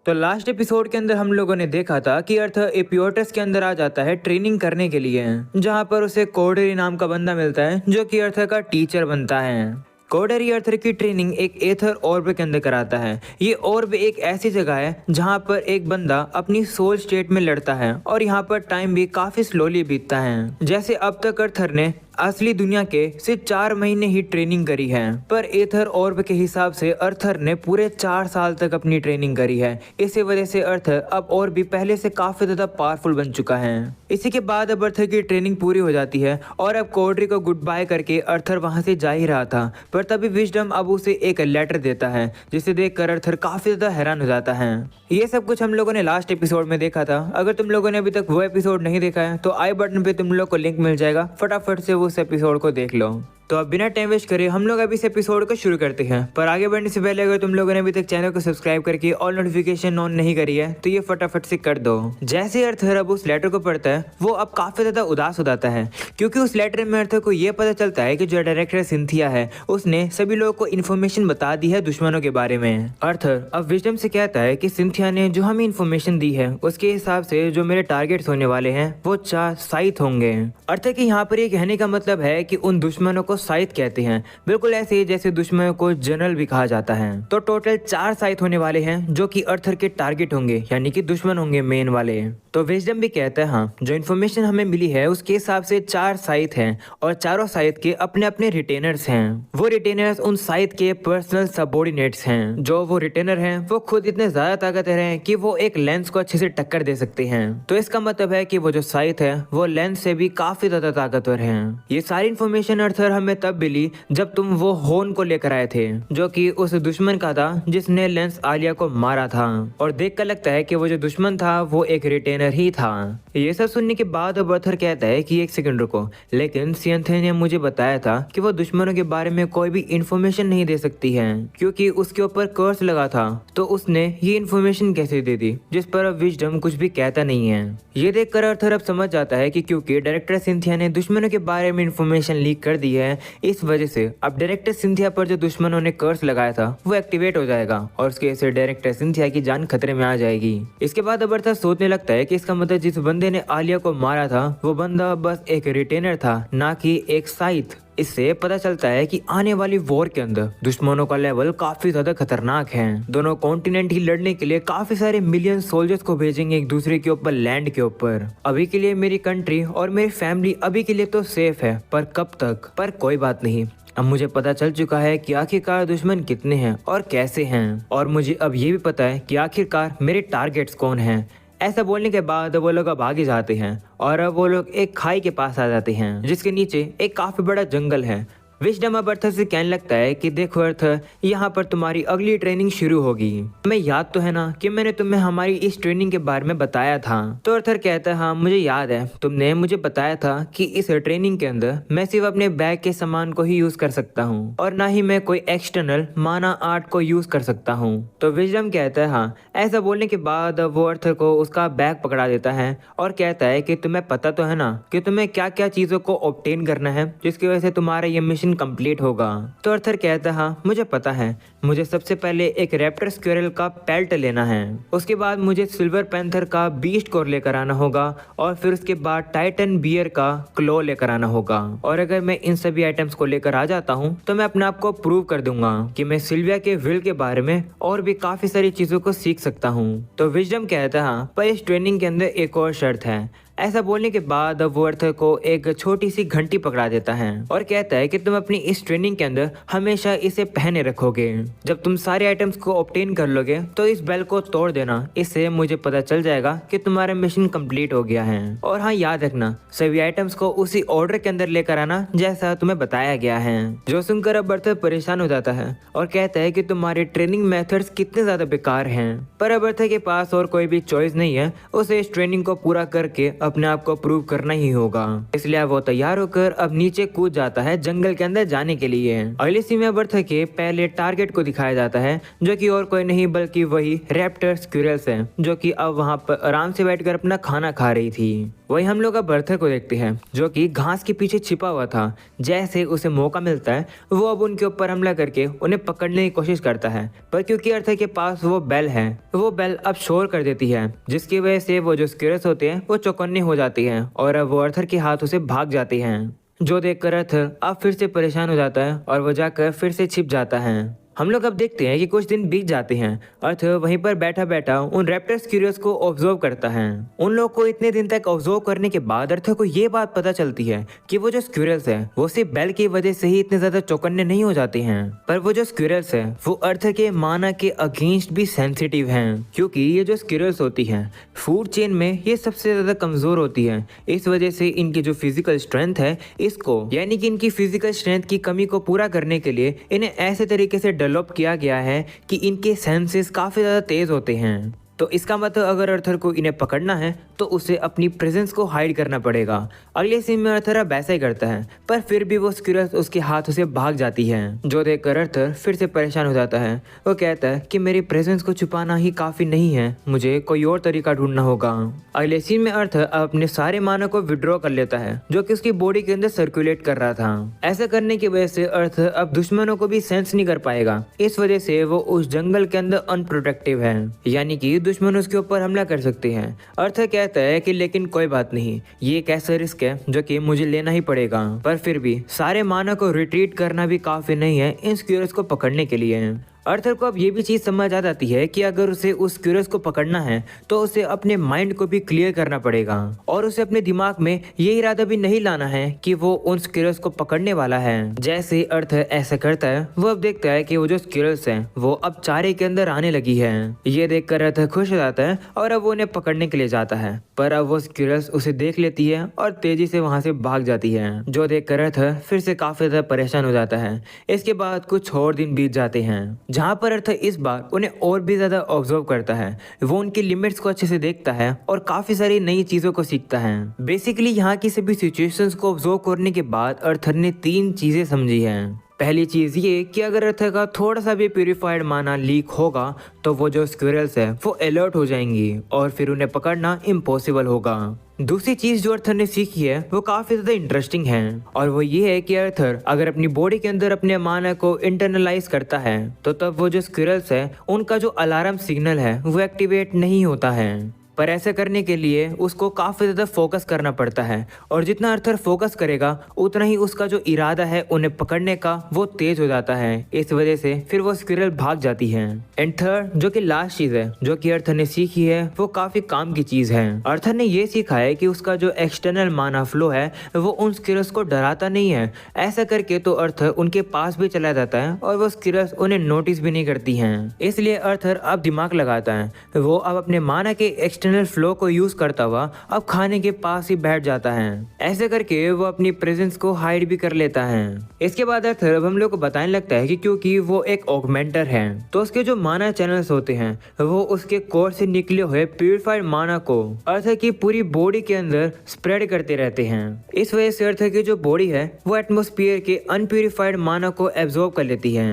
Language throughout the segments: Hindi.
तो लास्ट एपिसोड के अंदर हम लोगों ने देखा था कि अर्थर एपियोटस के अंदर आ जाता है ट्रेनिंग करने के लिए, जहां पर उसे कोर्डेरी नाम का बंदा मिलता है जो कि अर्थर का टीचर बनता है। कोर्डेरी अर्थर की ट्रेनिंग एक एथर ऑर्ब के अंदर कराता है। ये ऑर्ब एक ऐसी जगह है जहां पर एक बंदा अपनी सोल स्टेट में लड़ता है और यहाँ पर टाइम भी काफी स्लोली बीतता है। जैसे अब तक अर्थर ने असली दुनिया के सिर्फ 4 महीने ही ट्रेनिंग करी है, पर एथर ऑर्ब के हिसाब से अर्थर ने पूरे 4 साल तक अपनी ट्रेनिंग करी है। इसी वजह से अर्थर अब और भी पहले से काफी ज्यादा पावरफुल बन चुका है। इसी के बाद अब अर्थर की ट्रेनिंग पूरी हो जाती है और अब कोर्डरी को गुड बाय करके अर्थर वहां से जा ही रहा था, पर तभी विजडम अब उसे एक लेटर देता है, जिसे देखकर अर्थर काफी ज्यादा हैरान हो जाता है। ये सब कुछ हम लोगों ने लास्ट एपिसोड में देखा था। अगर तुम लोगों ने अभी तक वो एपिसोड नहीं देखा है तो आई बटन पे तुम लोग को लिंक मिल जाएगा, फटाफट से उस एपिसोड को देख लो। तो अब बिना टाइम वेस्ट करे हम लोग अभी इस एपिसोड को शुरू करते हैं। पर आगे बढ़ने से पहले अगर तुम लोगों ने अभी तक चैनल को सब्सक्राइब करके ऑल नोटिफिकेशन ऑन नहीं करी है तो ये फटाफट से कर दो। जैसे अर्थर अब उस लेटर को पढ़ता है वो अब काफी ज्यादा उदास हो जाता है, क्योंकि उस लेटर में अर्थर को ये पता चलता है कि जो डायरेक्टर सिंथिया है उसने सभी लोगों को इन्फॉर्मेशन बता दी है दुश्मनों के बारे में। अर्थर अब विजडम से कहता है कि सिंथिया ने जो हमें इन्फॉर्मेशन दी है उसके हिसाब से जो मेरे टारगेट्स होने वाले हैं वो 4 साइथ होंगे। अर्थर के यहाँ पर ये कहने का मतलब है कि उन दुश्मनों को साइथ कहते हैं, बिल्कुल ऐसे ही जैसे दुश्मनों को जनरल भी कहा जाता है। तो टोटल 4 साइथ होने वाले हैं जो कि अर्थर के टारगेट होंगे, यानी कि दुश्मन होंगे मेन वाले। तो विजडम भी कहता है हाँ, जो इन्फॉर्मेशन हमें मिली है उसके हिसाब से 4 साइथ हैं और चारों साइथ के अपने अपने रिटेनर्स हैं। वो रिटेनर्स उन साइथ के पर्सनल सबऑर्डिनेट्स हैं। जो वो रिटेनर हैं वो खुद इतने ज्यादा ताकतवर हैं कि वो एक लेंस को अच्छे से टक्कर दे सकते हैं। तो इसका मतलब है कि वो जो साइथ है वो लेंस से भी काफी ज्यादा ताकतवर हैं। ये सारी इन्फॉर्मेशन अर्थर हमें तब मिली जब तुम वो होन को लेकर आए थे, जो कि उस दुश्मन का था जिसने लेंस आलिया को मारा था। और देखकर लगता है कि वो जो दुश्मन था वो एक रिटेनर ही था। ये सब सुनने के बाद अब अर्थर कहता है कि एक सेकंड रुको, लेकिन सिंथिया ने मुझे बताया था कि वो दुश्मनों के बारे में कोई भी इंफॉर्मेशन नहीं दे सकती है, क्योंकि उसके ऊपर कर्स लगा था। तो उसने ये इन्फॉर्मेशन कैसे दे दी, जिस पर अब विजडम कुछ भी कहता नहीं है। ये देखकर अर्थर अब समझ जाता है कि क्योंकि डायरेक्टर सिंथिया ने दुश्मनों के बारे में इंफॉर्मेशन लीक कर दी है, इस वजह से अब डायरेक्टर सिंथिया पर जो दुश्मनों ने कर्स लगाया था वो एक्टिवेट हो जाएगा और उसके से डायरेक्टर सिंथिया की जान खतरे में आ जाएगी। इसके बाद अब अर्थर सोचने लगता है कि इसका मतलब जिस बंदे ने आलिया को मारा था वो बंदा बस एक रिटेनर था, ना कि एक साइथ। इससे पता चलता है कि आने वाली वॉर के अंदर दुश्मनों का लेवल काफी ज्यादा खतरनाक है। दोनों कॉन्टिनेंट ही लड़ने के लिए काफी सारे मिलियन सोल्जर्स को भेजेंगे एक दूसरे के ऊपर, लैंड के ऊपर। अभी के लिए मेरी कंट्री और मेरी फैमिली अभी के लिए तो सेफ है, पर कब तक? पर कोई बात नहीं, अब मुझे पता चल चुका है कि आखिरकार दुश्मन कितने हैं और कैसे हैं, और मुझे अब ये भी पता है कि आखिरकार मेरे टारगेट्स कौन हैं। ऐसा बोलने के बाद वो लोग अब आगे जाते हैं और अब वो लोग एक खाई के पास आ जाते हैं जिसके नीचे एक काफी बड़ा जंगल है। विजडम अब अर्थर से कहने लगता है कि देखो अर्थर, यहाँ पर तुम्हारी अगली ट्रेनिंग शुरू होगी। तुम्हें याद तो है ना कि मैंने तुम्हें हमारी इस ट्रेनिंग के बारे में बताया था? तो अर्थर कहता है हाँ मुझे याद है, तुमने मुझे बताया था कि इस ट्रेनिंग के अंदर मैं सिर्फ अपने बैग के सामान को ही यूज कर सकता हूँ और ना ही मैं कोई एक्सटर्नल माना आर्ट को यूज कर सकता हूँ। तो विजडम कहता है हाँ। ऐसा बोलने के बाद वो अर्थर को उसका बैग पकड़ा देता है और कहता है कि तुम्हें पता तो है ना कि तुम्हें क्या क्या चीजों को ऑब्टेन करना है जिसकी वजह से तुम्हारा ये मिशन कंप्लीट होगा। तो अर्थर कहता है हाँ मुझे पता है, मुझे सबसे पहले एक रैप्टर स्क्विरल का पेल्ट लेना है, उसके बाद मुझे सिल्वर पैंथर का बीस्ट कोर लेकर आना होगा और फिर उसके बाद टाइटन बियर का क्लो लेकर आना होगा। और अगर मैं इन सभी आइटम्स को लेकर आ जाता हूँ तो मैं अपने आप को प्रूव कर दूंगा कि मैं सिल्विया के विल के बारे में और भी काफी सारी चीजों को सीख सकता हूँ। तो विजडम कहता है हाँ, पर इस ट्रेनिंग के अंदर एक और शर्त है। ऐसा बोलने के बाद अब वो अर्थर को एक छोटी सी घंटी पकड़ा देता है और कहता है कि तुम अपनी इस ट्रेनिंग के अंदर हमेशा इसे पहने रखोगे। जब तुम सारे आइटम्स को ऑब्टेन कर लोगे तो इस बेल को तोड़ देना, इससे मुझे पता चल जाएगा कि तुम्हारा मिशन कंप्लीट हो गया है। और हाँ याद रखना, सभी आइटम्स को उसी ऑर्डर के अंदर लेकर आना जैसा तुम्हें बताया गया है। जो सुनकर अब अर्थर परेशान हो जाता है और कहता है कि तुम्हारे ट्रेनिंग मेथड्स कितने ज्यादा बेकार हैं। पर अब अर्थर के पास और कोई भी चॉइस नहीं है, उसे इस ट्रेनिंग को पूरा करके अपने आप को प्रूव करना ही होगा। इसलिए वो तैयार होकर अब नीचे कूद जाता है जंगल के अंदर जाने के लिए। अगली सीन में अर्थर के पहले टारगेट को दिखाया जाता है, जो कि और कोई नहीं बल्कि वही रैप्टर स्क्विरल्स है, जो कि अब वहां पर आराम से बैठकर अपना खाना खा रही थी। वही हम लोग अब अर्थर को देखते हैं, जो कि घास के पीछे छिपा हुआ था। जैसे उसे मौका मिलता है वो अब उनके ऊपर हमला करके उन्हें पकड़ने की कोशिश करता है, पर क्योंकि अर्थर के पास वो बेल है, वो बेल अब शोर कर देती है, जिसकी वजह से वो जो स्क्विरल्स होते हैं वो चौकन्ने हो जाती हैं और अब वो अर्थर के हाथों से भाग जाती हैं। जो देखकर अर्थर अब फिर से परेशान हो जाता है और वो जाकर फिर से छिप जाता है। हम लोग अब देखते हैं कि कुछ दिन बीत जाते हैं। अर्थर वहीं पर बैठा बैठा उन रैप्टर स्क्विरल्स को ऑब्जर्व करता है। उन लोग को इतने दिन तक ऑब्जर्व करने के बाद अर्थर को ये बात पता चलती है कि वो जो स्क्विरल्स है वो सिर्फ बेल की वजह से ही इतने ज्यादा चौकन्ने नहीं हो जाते हैं, पर वो जो स्क्विरल्स है वो अर्थर के माना के अगेंस्ट भी सेंसिटिव हैं, क्योंकि ये जो स्क्विरल्स होती हैं फूड चेन में ये सबसे ज्यादा कमजोर होती है। इस वजह से इनकी जो फिजिकल स्ट्रेंथ है इसको, यानी कि इनकी फिजिकल स्ट्रेंथ की कमी को पूरा करने के लिए इन्हें ऐसे तरीके से डेवलप किया गया है कि इनके सेंसेस काफी ज्यादा तेज होते हैं। तो इसका मतलब अगर अर्थर को इन्हें पकड़ना है तो उसे अपनी प्रेजेंस को हाइड करना पड़ेगा। अगले सीन में अर्थर अब ऐसा ही करता है, पर फिर भी वो स्क्विरल्स उसके हाथों से भाग जाती है। जो देखकर अर्थर फिर से परेशान हो जाता है। वो कहता है कि मेरी प्रेजेंस को छुपाना ही काफी नहीं है, मुझे कोई और तरीका ढूंढना होगा। अगले सीन में अर्थर अपने सारे माना को विड्रॉ कर लेता है, जो कि उसकी बॉडी के अंदर सर्कुलेट कर रहा था। ऐसा करने की वजह से अर्थर अब दुश्मनों को भी सेंस नहीं कर पाएगा। इस वजह से वो उस जंगल के अंदर अनप्रोटेक्टिव है, यानी कि दुश्मन उसके ऊपर हमला कर सकते हैं। अर्थर कहता है कि लेकिन कोई बात नहीं, ये एक ऐसा रिस्क है जो कि मुझे लेना ही पड़ेगा, पर फिर भी सारे माना को रिट्रीट करना भी काफी नहीं है इन स्क्विरल्स को पकड़ने के लिए। अर्थर को अब ये भी चीज समझ आ जाती है कि अगर उसे उस स्क्विरल्स को पकड़ना है तो उसे अपने माइंड को भी क्लियर करना पड़ेगा और उसे अपने दिमाग में ये इरादा भी नहीं लाना है कि वो उन स्क्विरल्स को पकड़ने वाला है। जैसे अर्थर ऐसा करता है वो अब देखता है कि वो जो स्क्विरल्स हैं वो अब चारे के अंदर आने लगी है। ये देखकर अर्थर खुश हो जाता है और अब वो उन्हें पकड़ने के लिए जाता है, पर अब वो स्क्विरल्स उसे देख लेती है और तेजी से वहां से भाग जाती है। जो देखकर अर्थर फिर से काफी ज्यादा परेशान हो जाता है। इसके बाद कुछ और दिन बीत जाते हैं, जहाँ पर अर्थर इस बार उन्हें और भी ज्यादा ऑब्जर्व करता है। वो उनकी लिमिट्स को अच्छे से देखता है और काफी सारी नई चीजों को सीखता है। बेसिकली यहाँ की सभी सिचुएशंस को ऑब्जर्व करने के बाद अर्थर ने 3 चीजें समझी हैं। पहली चीज ये कि अगर अर्थर का थोड़ा सा भी प्यूरिफाइड माना लीक होगा तो वो जो स्क्विरल्स है वो अलर्ट हो जाएंगी और फिर उन्हें पकड़ना इम्पॉसिबल होगा। दूसरी चीज जो अर्थर ने सीखी है वो काफी ज्यादा इंटरेस्टिंग है और वो ये है कि अर्थर अगर अपनी बॉडी के अंदर अपने माना को इंटरनलाइज करता है तो तब वो जो स्क्विरल्स है उनका जो अलार्म सिग्नल है वो एक्टिवेट नहीं होता है। पर ऐसा करने के लिए उसको काफी ज्यादा फोकस करना पड़ता है और जितना अर्थर फोकस करेगा उतना ही उसका जो इरादा है उन्हें पकड़ने का वो तेज हो जाता है। इस वजह से फिर वो स्क्विरल भाग जाती है। एंड थर्ड जो कि लास्ट चीज है जो कि अर्थर ने सीखी है वो काफी काम की चीज है। अर्थर ने ये सीखा है कि उसका जो एक्सटर्नल माना फ्लो है वो उन स्क्विरल्स को डराता नहीं है। ऐसा करके तो अर्थर उनके पास भी चला जाता है और वो स्क्विरल्स उन्हें नोटिस भी नहीं करती हैं। इसलिए अर्थर अब दिमाग लगाता है। वो अब अपने माना के एक्सटर्नल फ्लो को यूज करता हुआ अब खाने के पास ही बैठ जाता है। ऐसे करके वो अपनी प्रेजेंस को हाइड भी कर लेता है। इसके बाद अर्थर अब हम लोग को बताने लगता है कि क्योंकि वो एक ऑगमेंटर है तो उसके जो माना चैनल्स होते हैं वो उसके कोर से निकले हुए प्यूरिफाइड माना को अर्थर की पूरी बॉडी के अंदर स्प्रेड करते रहते हैं। इस वजह से अर्थर की जो बॉडी है वो एटमॉस्फेयर के अनप्यूरिफाइड माना को एब्जॉर्ब कर लेती है।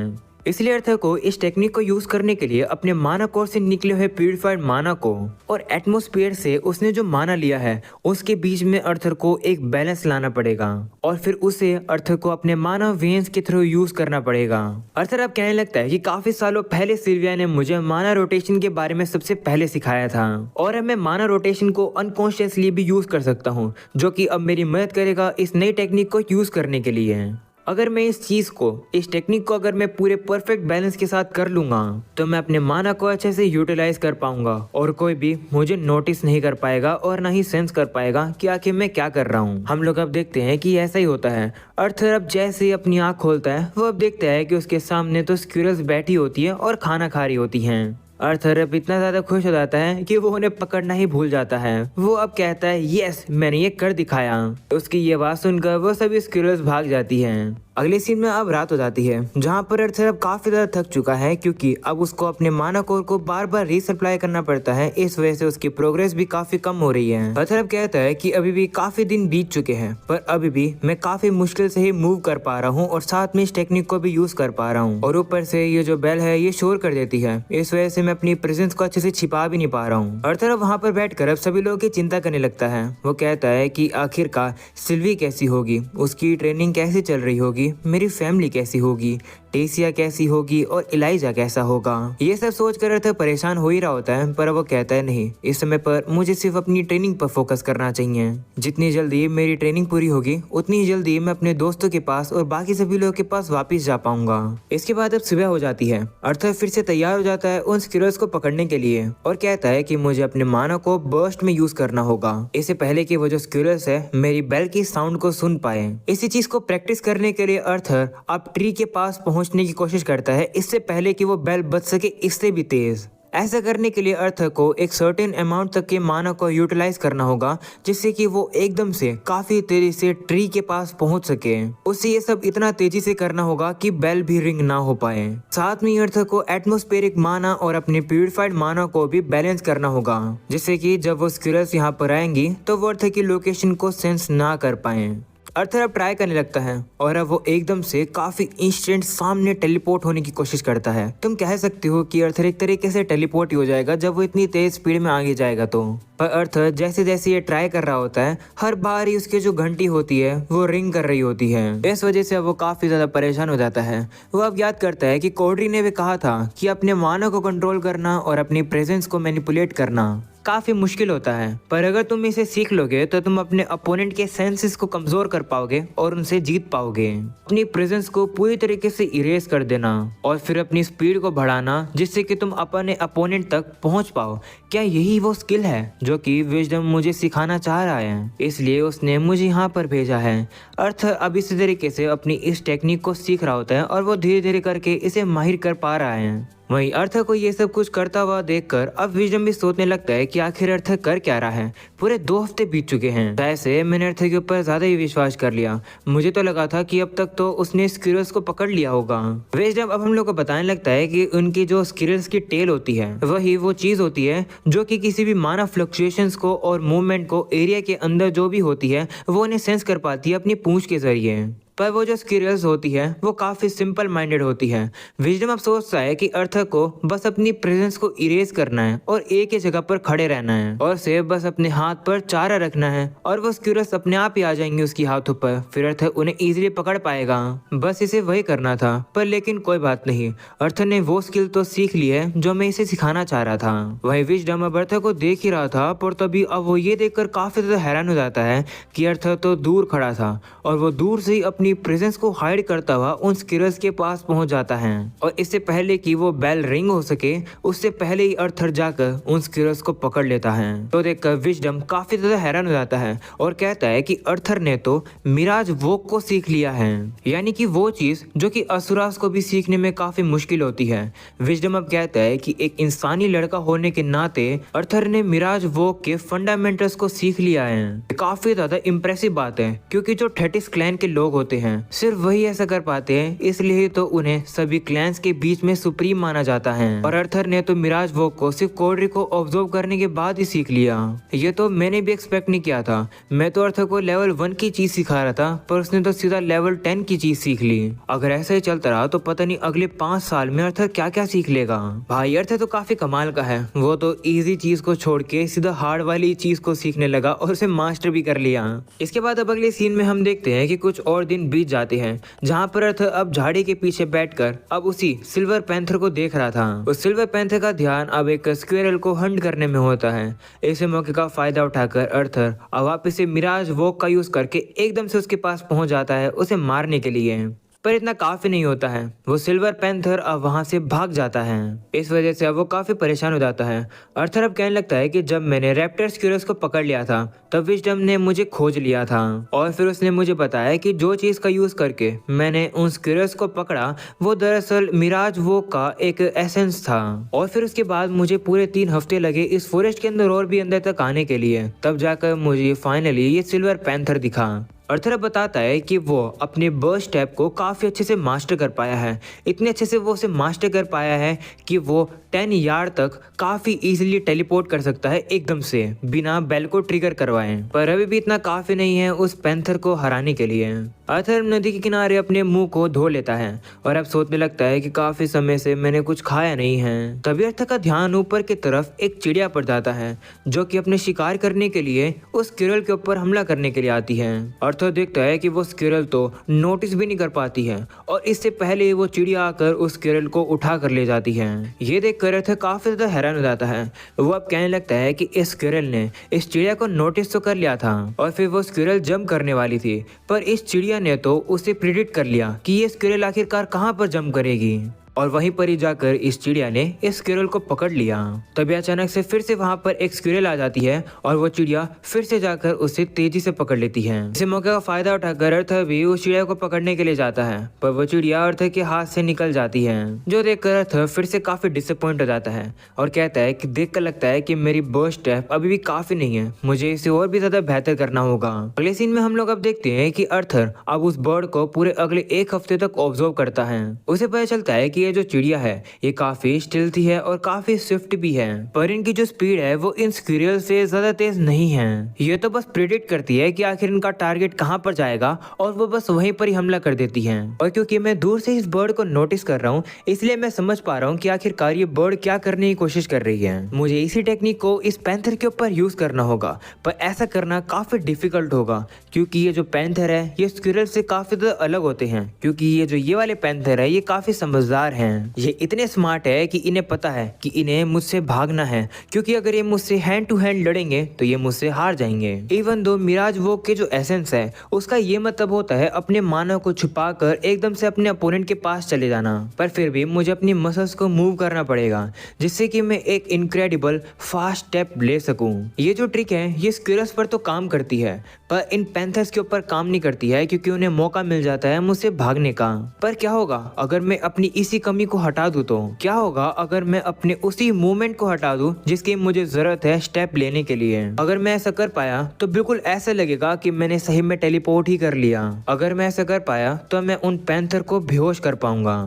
इसलिए अर्थर को इस टेक्निक को यूज करने के लिए अपने माना कोर से निकले हुए प्यूरिफाइड माना को और एटमॉस्फेयर से उसने जो माना लिया है उसके बीच में अर्थर को एक बैलेंस लाना पड़ेगा और फिर उसे अर्थर को अपने माना वेन्स के थ्रू यूज करना पड़ेगा। अर्थर अब कहने लगता है कि काफी सालों पहले सिल्विया ने मुझे माना रोटेशन के बारे में सबसे पहले सिखाया था और अब मैं माना रोटेशन को अनकॉन्शियसली भी यूज कर सकता हूँ, जो कि अब मेरी मदद करेगा इस नई टेक्निक को यूज करने के लिए। अगर मैं इस टेक्निक को अगर मैं पूरे परफेक्ट बैलेंस के साथ कर लूंगा तो मैं अपने माना को अच्छे से यूटिलाइज कर पाऊंगा और कोई भी मुझे नोटिस नहीं कर पाएगा और ना ही सेंस कर पाएगा कि आखिर मैं क्या कर रहा हूँ। हम लोग अब देखते हैं कि ऐसा ही होता है। अर्थर अब जैसे ही अपनी आँख खोलता है वो अब देखता है कि उसके सामने तो स्क्विरल्स बैठी होती है और खाना खा रही होती हैं। अर्थर अब इतना ज्यादा खुश हो जाता है कि वो उन्हें पकड़ना ही भूल जाता है। वो अब कहता है यस मैंने ये कर दिखाया। उसकी ये बात सुनकर वो सभी स्क्विरल्स भाग जाती हैं। अगले सीन में अब रात हो जाती है, जहाँ पर अर्थर अब काफी ज्यादा थक चुका है क्योंकि अब उसको अपने माना कोर को बार बार रीसप्लाई करना पड़ता है। इस वजह से उसकी प्रोग्रेस भी काफी कम हो रही है। अर्थर अब कहता है कि अभी भी काफी दिन बीत चुके हैं, पर अभी भी मैं काफी मुश्किल से ही मूव कर पा रहा हूँ और साथ में इस टेक्निक को भी यूज कर पा रहा हूँ। और ऊपर से ये जो बेल है ये शोर कर देती है, इस वजह से मैं अपनी प्रेजेंस को अच्छे से छिपा भी नहीं पा रहा हूँ। अर्थर अब वहाँ पर बैठकर अब सभी लोगों की चिंता करने लगता है। वो कहता है कि आखिरकार सिल्वी कैसी होगी, उसकी ट्रेनिंग कैसे चल रही होगी, मेरी फैमिली कैसी होगी, टेसिया कैसी होगी और इलाइजा कैसा होगा। ये सब सोच कर अर्थर परेशान हो ही रहा होता है, पर वो कहता है नहीं, इस समय पर मुझे सिर्फ अपनी ट्रेनिंग पर फोकस करना चाहिए। जितनी जल्दी मेरी ट्रेनिंग पूरी होगी उतनी जल्दी मैं अपने दोस्तों के पास और बाकी सभी लोगों के पास वापस जा पाऊंगा। इसके बाद अब सुबह हो जाती है। अर्थर फिर से तैयार हो जाता है उन स्क्विरल्स को पकड़ने के लिए और कहता है कि मुझे अपने माना को बर्स्ट में यूज करना होगा, इससे पहले कि वो जो स्क्विरल्स है मेरी बेल की साउंड को सुन पाए। इसी चीज को प्रैक्टिस करने के लिए अर्थर अब ट्री के पास पहुंचने की कोशिश करता है, इससे पहले कि वो बेल बच सके इससे भी तेज। ऐसा करने के लिए अर्थर को एक सर्टेन अमाउंट तक के माना को यूटिलाइज करना होगा, जिससे कि वो एकदम से काफी तेजी से ट्री के पास पहुंच सके। उसे ये सब इतना तेजी से करना होगा कि बेल भी रिंग ना हो पाए। साथ में अर्थर को एटमॉस्फेरिक माना और अपने प्यूरिफाइड माना को भी बैलेंस करना होगा, जिससे कि जब वो स्क्विरल्स यहाँ पर आएंगी तो वो अर्थर की लोकेशन को सेंस ना कर पाए। अर्थर अब ट्राई करने लगता है और अब वो एकदम से काफी इंस्टेंट सामने टेलीपोर्ट होने की कोशिश करता है। तुम कह सकते हो कि अर्थर एक तरीके से टेलीपोर्ट ही हो जाएगा जब वो इतनी तेज स्पीड में आगे जाएगा तो। पर अर्थर जैसे जैसे ये ट्राई कर रहा होता है, हर बार ही उसकी जो घंटी होती है वो रिंग कर रही होती है। इस वजह से अब वो काफी ज्यादा परेशान हो जाता है। वो अब याद करता है कि कोड्री ने भी कहा था कि अपने माना को कंट्रोल करना और अपनी प्रेजेंस को मैनिपुलेट करना काफी मुश्किल होता है, पर अगर तुम इसे सीख लोगे तो तुम अपने अपोनेंट के सेंसेस को कमजोर कर पाओगे और उनसे जीत पाओगे। अपनी प्रेजेंस को पूरी तरीके से इरेज कर देना और फिर अपनी स्पीड को बढ़ाना, जिससे कि तुम अपने अपोनेंट तक पहुंच पाओ। क्या यही वो स्किल है जो कि विजडम मुझे सिखाना चाह रहा है? इसलिए उसने मुझे यहाँ पर भेजा है। अर्थर अब इसी तरीके से अपनी इस टेक्निक को सीख रहा होता है और वो धीरे धीरे करके इसे माहिर कर पा रहा है। वहीं अर्थर को ये सब कुछ करता हुआ देखकर अब विजडम भी सोचने लगता है कि आखिर अर्थर कर क्या रहा है। पूरे 2 हफ्ते बीत चुके हैं। वैसे मैंने अर्थर के ऊपर ज्यादा ही विश्वास कर लिया। मुझे तो लगा था कि अब तक तो उसने स्क्विरल्स को पकड़ लिया होगा। विजडम अब हम लोग को बताने लगता है कि उनकी जो स्क्विरल्स की टेल होती है वही वो चीज होती है जो कि किसी भी माना फ्लक्चुएशंस को और मूवमेंट को एरिया के अंदर जो भी होती है वो उन्हें सेंस कर पाती है अपनी पूंछ के जरिए। पर वो जो स्क्विरल्स होती है वो काफी सिंपल माइंडेड होती है। विजडम अब सोचता है कि अर्थर को बस अपनी प्रेजेंस को इरेज करना है और एक ही जगह पर खड़े रहना है और से बस अपने हाथ पर चारा रखना है और वो स्क्विरल्स अपने आप ही आ जाएंगे उसके हाथों पर। फिर अर्थर उन्हें इजीली पकड़ पाएगा। बस इसे वही करना था। पर लेकिन कोई बात नहीं, अर्थर ने वो स्किल तो सीख ली है जो मैं इसे सिखाना चाह रहा था। वही विजडम अब अर्थर को देख ही रहा था, पर तभी अब वो ये देखकर काफी ज्यादा हैरान हो जाता है कि अर्थर तो दूर खड़ा था और वो दूर से ही अपनी प्रेजेंस को हाइड करता हुआ उन स्क्विरल्स के पास पहुंच जाता है। और इससे पहले कि वो बेल रिंग हो सके उससे पहले ही अर्थर जाकर उन स्क्विरल्स को पकड़ लेता है। तो देखकर विजडम काफी ज्यादा हैरान हो जाता है और कहता है कि अर्थर ने तो मिराज वोक को सीख लिया है, यानी कि वो चीज जो कि असुरास को भी सीखने में काफी मुश्किल होती है। विजडम अब कहता है कि एक इंसानी लड़का होने के नाते अर्थर ने मिराज वोक के फंडामेंटल्स को सीख लिया है। काफी ज्यादा इंप्रेसिव बात है, क्योंकि जो थेटिस क्लैन के लोग होते हैं सिर्फ वही ऐसा कर पाते हैं, इसलिए तो उन्हें सभी क्लैंस के बीच में सुप्रीम माना जाता है। और अर्थर ने तो मिराज वोक को सिर्फ कोड्री को ऑब्जर्व करने के बाद ही सीख लिया। ये तो मैंने भी एक्सपेक्ट नहीं किया था। मैं तो अर्थर को लेवल 1 की चीज सिखा रहा था, पर उसने तो सीधा लेवल 10 की चीज सीख ली। अगर ऐसा ही चलता रहा तो पता नहीं अगले 5 साल में अर्थर क्या क्या सीख लेगा। भाई अर्थर तो काफी कमाल का है। वो तो इजी चीज को छोड़ के सीधा हार्ड वाली चीज को सीखने लगा और उसे मास्टर भी कर लिया। इसके बाद अब अगले सीन में हम देखते हैं कि कुछ और दिन बीत जाते हैं, जहां पर अर्थर अब झाड़ी के पीछे बैठकर अब उसी सिल्वर पैंथर को देख रहा था। उस सिल्वर पैंथर का ध्यान अब एक स्क्विरल को हंट करने में होता है। इसे मौके का फायदा उठाकर अर्थर अब वापस से मिराज वॉक का यूज करके एकदम से उसके पास पहुंच जाता है उसे मारने के लिए। पर इतना काफी नहीं होता है। वो सिल्वर पैंथर अब वहां से भाग जाता है। इस वजह से अब वो काफी परेशान हो जाता है। अर्थर अब कहने लगता है कि जब मैंने रैप्टर स्क्विरल्स को पकड़ लिया था तब विजडम ने मुझे खोज लिया था और फिर उसने मुझे बताया कि जो चीज का यूज करके मैंने उन स्क्विरल्स को पकड़ा वो दरअसल मिराज वोक का एक एसेंस था। और फिर उसके बाद मुझे पूरे 3 हफ्ते लगे इस फॉरेस्ट के अंदर और भी अंदर तक आने के लिए। तब जाकर मुझे फाइनली ये सिल्वर पैंथर दिखा। अर्थर अब बताता है कि वो अपने बर्स्ट स्टेप को काफ़ी अच्छे से मास्टर कर पाया है। इतने अच्छे से वो उसे मास्टर कर पाया है कि वो 10 यार्ड तक काफ़ी इजीली टेलीपोर्ट कर सकता है एकदम से बिना बेल को ट्रिगर करवाए। पर अभी भी इतना काफ़ी नहीं है उस पैंथर को हराने के लिए। अर्थर नदी के किनारे अपने मुंह को धो लेता है और अब सोचने लगता है कि काफ़ी समय से मैंने कुछ खाया नहीं है। तभी अर्थर का ध्यान ऊपर की तरफ एक चिड़िया पर जाता है जो कि अपने शिकार करने के लिए उस स्क्विरल के ऊपर हमला करने के लिए आती है। अर्थर देखता है कि वो स्क्विरल तो नोटिस भी नहीं कर पाती है और इससे पहले वो चिड़िया आकर उस स्क्विरल को उठा कर ले जाती है। ये देखकर अर्थर काफी ज्यादा हैरान हो जाता है। वो अब कहने लगता है कि इस स्क्विरल ने इस चिड़िया को नोटिस तो कर लिया था और फिर वो स्क्विरल जंप करने वाली थी, पर इस चिड़िया ने तो उसे प्रिडिक्ट कर लिया कि ये स्क्विरल आखिरकार कहाँ पर जंप करेगी और वहीं पर ही जाकर इस चिड़िया ने इस स्क्विरल को पकड़ लिया। तभी अचानक से फिर से वहां पर एक स्क्विरल आ जाती है और वो चिड़िया फिर से जाकर उसे तेजी से पकड़ लेती है। इस मौके का फायदा उठाकर अर्थर भी उस चिड़िया को पकड़ने के लिए जाता है, पर वो चिड़िया अर्थर के हाथ से निकल जाती है, जो देखकर अर्थर फिर से काफी डिसअपॉइंट हो जाता है और कहता है कि देखकर लगता है कि मेरी बर्स्ट स्टेप अभी भी काफी नहीं है, मुझे इसे और भी ज्यादा बेहतर करना होगा। अगले सीन में हम लोग अब देखते हैं कि अर्थर अब उस बर्ड को पूरे अगले 1 हफ्ते तक ऑब्जर्व करता है। उसे पता चलता है कि ये जो चिड़िया है ये काफी स्टिल्थी है और काफी स्विफ्ट भी है, पर इनकी जो स्पीड है वो इन स्क्विरल से ज्यादा तेज नहीं है। ये तो बस प्रेडिक्ट करती है कि आखिर इनका टारगेट कहां पर जाएगा और वो बस वहीं पर ही हमला कर देती है। और क्योंकि मैं दूर से इस बर्ड को नोटिस कर रहा हूँ इसलिए मैं समझ पा रहा हूँ कि आखिरकार ये बर्ड क्या करने की कोशिश कर रही है। मुझे इसी टेक्निक को इस पैंथर के ऊपर यूज करना होगा, पर ऐसा करना काफी डिफिकल्ट होगा क्योंकि ये जो पैंथर है ये स्क्विरल से काफी ज्यादा अलग होते हैं, क्योंकि ये जो ये वाले पैंथर है ये काफी समझदार हैं। ये इतने स्मार्ट है कि इन्हें पता है कि इन्हें मुझसे भागना है, क्योंकि अगर ये मुझसे हैंड टू हैंड लड़ेंगे तो ये मुझसे हार जाएंगे। इवन दो मिराज वॉक के जो एसेंस है उसका ये मतलब होता है अपने मानव को छुपाकर एकदम से अपने अपोनेंट के पास चले जाना, पर फिर भी मुझे अपनी मसल्स को मूव करना पड़ेगा जिससे कि मैं एक इनक्रेडिबल फास्ट स्टेप ले सकूं। ये जो ट्रिक है ये स्क्विरल्स पर तो काम करती है पर इन पैंथर्स के ऊपर काम नहीं करती है, क्योंकि उन्हें मौका मिल जाता है मुझसे भागने का। पर क्या होगा अगर मैं अपनी इसी कमी को हटा दूं, तो क्या होगा अगर मैं अपने उसी मूवमेंट को हटा दूं जिसकी मुझे जरूरत है स्टेप लेने के लिए। अगर मैं ऐसा कर पाया तो बिल्कुल ऐसा लगेगा कि मैंने सही में टेलीपोर्ट ही कर लिया। अगर मैं ऐसा कर पाया तो मैं उन पैंथर को बेहोश कर पाऊंगा।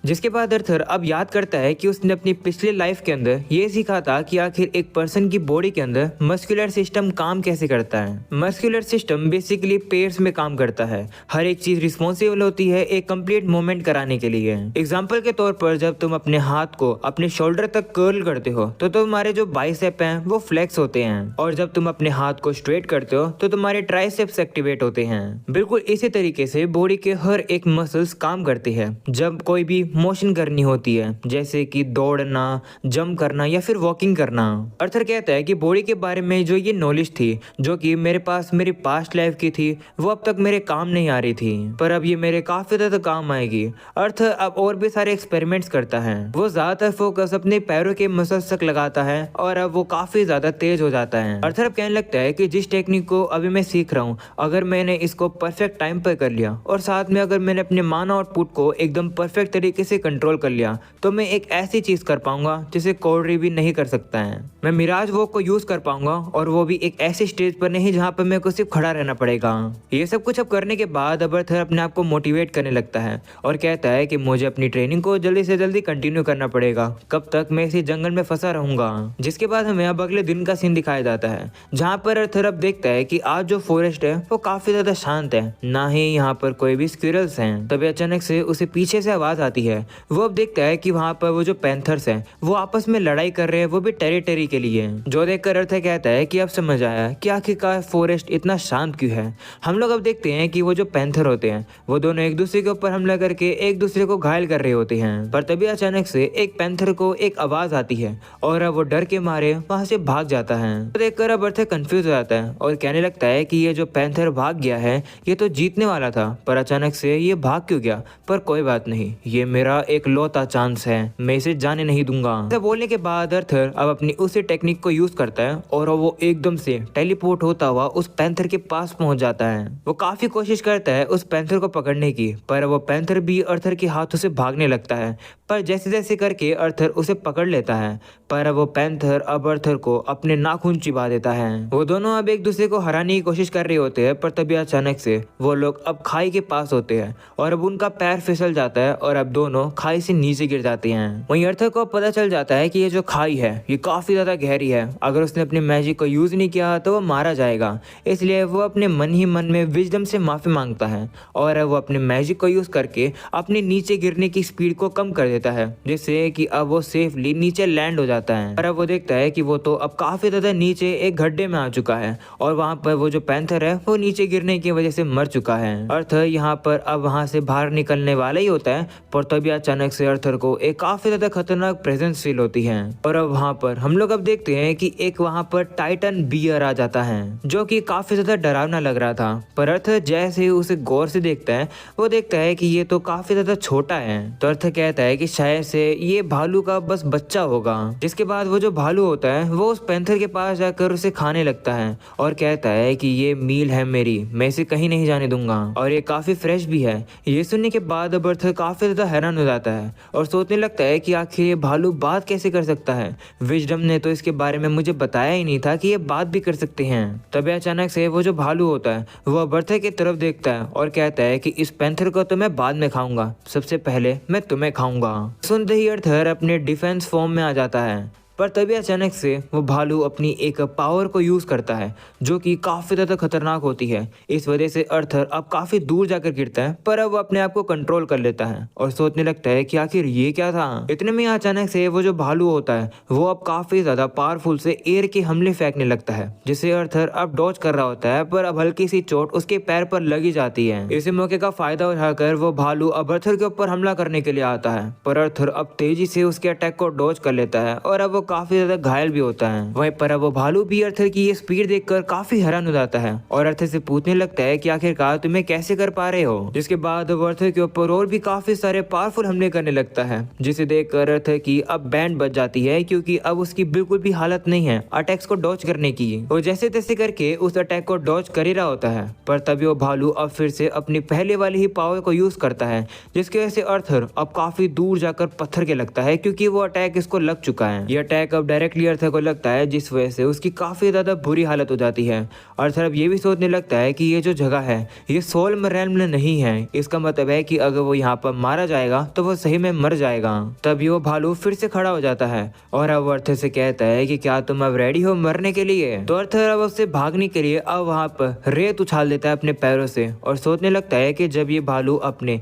जिसके बाद अर्थर अब याद करता है कि उसने अपनी पिछले लाइफ के अंदर ये सीखा था कि आखिर एक पर्सन की बॉडी के अंदर मस्कुलर सिस्टम काम कैसे करता है। मस्कुलर सिस्टम बेसिकली पेयर्स में काम करता है, हर एक चीज रिस्पॉन्सिबल होती है एक कंप्लीट मूवमेंट कराने के लिए। एग्जाम्पल के तौर पर जब तुम अपने हाथ को अपने शोल्डर तक कर्ल करते हो तो तुम्हारे जो बाइसेप हैं वो फ्लेक्स होते हैं, और जब तुम अपने हाथ को स्ट्रेट करते हो तो तुम्हारे ट्राइसेप्स एक्टिवेट होते हैं। बिल्कुल इसी तरीके से बॉडी के हर एक मसल्स काम करते हैं जब कोई भी मोशन करनी होती है, जैसे कि दौड़ना, जंप करना या फिर वॉकिंग करना। अर्थर कहता है कि बॉडी के बारे में जो ये नॉलेज थी जो कि मेरे पास मेरी पास्ट लाइफ की थी वो अब तक मेरे काम नहीं आ रही थी, पर अब ये मेरे काफी ज्यादा काम आएगी। अर्थर अब और भी सारे एक्सपेरिमेंट्स करता है, वो ज्यादातर फोकस अपने पैरों के मसल्स तक लगाता है और अब वो काफी ज्यादा तेज हो जाता है। अर्थर अब कहने लगता है कि जिस टेक्निक को अभी मैं सीख रहा हूँ अगर मैंने इसको परफेक्ट टाइम पर कर लिया और साथ में अगर मैंने अपने माना आउटपुट को एकदम परफेक्ट तरीके से कंट्रोल कर लिया तो मैं एक ऐसी चीज कर पाऊंगा जिसे कोडरी भी नहीं कर सकता है। मैं मिराज वॉक को यूज कर पाऊंगा और वो भी एक ऐसी स्टेज पर नहीं जहां पर मेरे को सिर्फ खड़ा रहना पड़ेगा। ये सब कुछ अब करने के बाद अब अर्थर अपने आप को मोटिवेट करने लगता है और कहता है कि मुझे अपनी ट्रेनिंग को जल्दी से जल्दी कंटिन्यू करना पड़ेगा, कब तक मैं इसी जंगल में फंसा रहूंगा। जिसके बाद हमें अब अगले दिन का सीन दिखाया जाता है जहाँ पर अर्थर अब देखता है कि आज जो फॉरेस्ट है वो काफी ज्यादा शांत है, ना ही यहाँ पर कोई भी स्क्विरल्स हैं। तभी अचानक से उसे पीछे से आवाज आती है। वो अब देखता है कि वहाँ पर वो जो पैंथर्स हैं वो आपस में लड़ाई कर रहे हैं, वो भी टेरिटरी के लिए। जो देखकर अर्थर कहता है कि अब समझ आया कि आखिरकार फॉरेस्ट इतना शांत क्यों है। हम लोग अब देखते हैं कि वो जो पैंथर होते हैं वो दोनों एक दूसरे के ऊपर हमला करके एक दूसरे को घायल कर रहे होते हैं, पर तभी अचानक से एक पैंथर को एक आवाज आती है और अब वो डर के मारे वहाँ से भाग जाता है। तो देखकर अब अर्थर कंफ्यूज हो जाता है और कहने लगता है कि ये जो पैंथर भाग गया है ये तो जीतने वाला था, पर अचानक से ये भाग क्यों गया। पर कोई बात नहीं, ये मेरा एक लौता चांस है, मैं इसे जाने नहीं दूंगा। ऐसा बोलने के बाद अर्थर अब अपनी उसी टेक्निक को यूज करता है और वो एकदम से टेलीपोर्ट होता हुआ उस पैंथर के पास पहुंच जाता है। वो काफी कोशिश करता है उस पैंथर को पकड़ने की, पर वो पैंथर भी अर्थर के हाथों से भागने लगता है। पर जैसे जैसे करके अर्थर उसे पकड़ लेता है, पर वो पैंथर अब अर्थर को अपने नाखून चिबा देता है। वो दोनों अब एक दूसरे को हराने की कोशिश कर रहे होते हैं, पर तभी अचानक से वो लोग अब खाई के पास होते हैं और अब उनका पैर फिसल जाता है और अब दोनों खाई से नीचे गिर जाते हैं। वहीं अर्थर को पता चल जाता है कि ये जो खाई है ये काफी ज्यादा गहरी है, अगर उसने अपने मैजिक को यूज नहीं किया तो वो मारा जाएगा। इसलिए वो अपने मन ही मन में विजडम से माफी मांगता है और वो अपने मैजिक को यूज करके अपने नीचे गिरने की स्पीड को कम कर देता है, जिससे कि अब वो सेफली नीचे लैंड हो जाता है। और अब वो देखता है कि वो तो अब काफी ज्यादा नीचे एक गड्ढे में आ चुका है और वहां पर वो जो पैंथर है वो नीचे गिरने की वजह से मर चुका है। अर्थर यहाँ पर अब वहां से बाहर निकलने वाला ही होता है, पर तभी अचानक से अर्थर को एक काफी ज्यादा खतरनाक प्रेजेंस फील होती है और अब वहां पर हम लोग अब देखते हैं कि एक वहां पर टाइटन बियर आ जाता है, जो कि काफी ज्यादा डरावना लग रहा था। पर अर्थर जैसे ही उसे गौर से देखता है, वो देखता है कि ये तो काफी ज्यादा छोटा है। तो अर्थर कहता है कि शायद से ये भालू का बस बच्चा होगा। जिसके बाद वो जो भालू होता है वो उस पैंथर के पास जाकर उसे खाने लगता है और कहता है कि ये मील है मेरी, मैं इसे कहीं नहीं जाने दूंगा और ये काफी फ्रेश भी है। ये सुनने के बाद अब अर्थर काफी ज्यादा हैरान हो जाता है और सोचने लगता है कि आखिर ये भालू बात कैसे कर सकता है। विजडम ने तो इसके बारे में मुझे बताया ही नहीं था कि ये बात भी कर सकते हैं। तभी अचानक से वो जो भालू होता है वो अब अर्थर की तरफ देखता है और कहता है कि इस पैंथर को तो मैं बाद में खाऊंगा, सबसे पहले मैं तुम्हें खाऊंगा। सुनते ही अर्थर अपने डिफेंस फॉर्म में आ जाता है, पर तभी अचानक से वो भालू अपनी एक पावर को यूज करता है जो कि काफी ज्यादा खतरनाक होती है। इस वजह से अर्थर अब काफी दूर जाकर गिरता है, पर अब वो अपने आप को कंट्रोल कर लेता है और सोचने लगता है कि आखिर ये क्या था। इतने में अचानक से वो जो भालू होता है वो अब काफी ज्यादा पावरफुल से एयर के हमले फेंकने लगता है, जिसे अर्थर अब डॉज कर रहा होता है, पर अब हल्की सी चोट उसके पैर पर लगी जाती है। इसी मौके का फायदा उठाकर वो भालू अब अर्थर के ऊपर हमला करने के लिए आता है, पर अर्थर अब तेजी से उसके अटैक को डॉज कर लेता है और अब काफी ज्यादा घायल भी होता है। वहीं पर अब वो भालू भी अर्थर की ये स्पीड देखकर काफी हैरान हो जाता है और अर्थर से पूछने लगता है कि आखिरकार तुम्हें कैसे कर पा रहे हो। जिसके बाद वो अर्थर के ऊपर और भी काफी सारे पावरफुल हमले करने लगता है, जिसे देखकर अर्थर की अब बैंड बच जाती है, क्योंकि अब उसकी बिल्कुल भी हालत नहीं है अटैक्स को डॉज करने की। वो जैसे तैसे करके उस अटैक को डॉज कर ही रहा होता है, पर तभी वो भालू अब फिर से अपनी पहले वाली ही पावर को यूज करता है, जिसकी वजह से अर्थर अब काफी दूर जाकर पत्थर के लगता है, क्योंकि वो अटैक इसको लग चुका है। ये अटैक अब डायरेक्टली अर्थर को लगता है, जिस वजह से उसकी काफी ज्यादा बुरी हालत हो जाती है। अर्थर अब ये भी सोचने लगता है कि ये जो जगह है ये सोल रेल्म में नहीं है, इसका मतलब है कि अगर वो यहाँ पर मारा जाएगा तो वो सही में मर जाएगा। तभी वो भालू फिर से खड़ा हो जाता है और अब अर्थर से कहता है कि क्या तुम अब रेडी हो मरने के लिए। तो अर्थर अब उससे भागने के लिए अब वहां पर रेत उछाल देता है अपने पैरों से और सोचने लगता है कि जब ये भालू अपने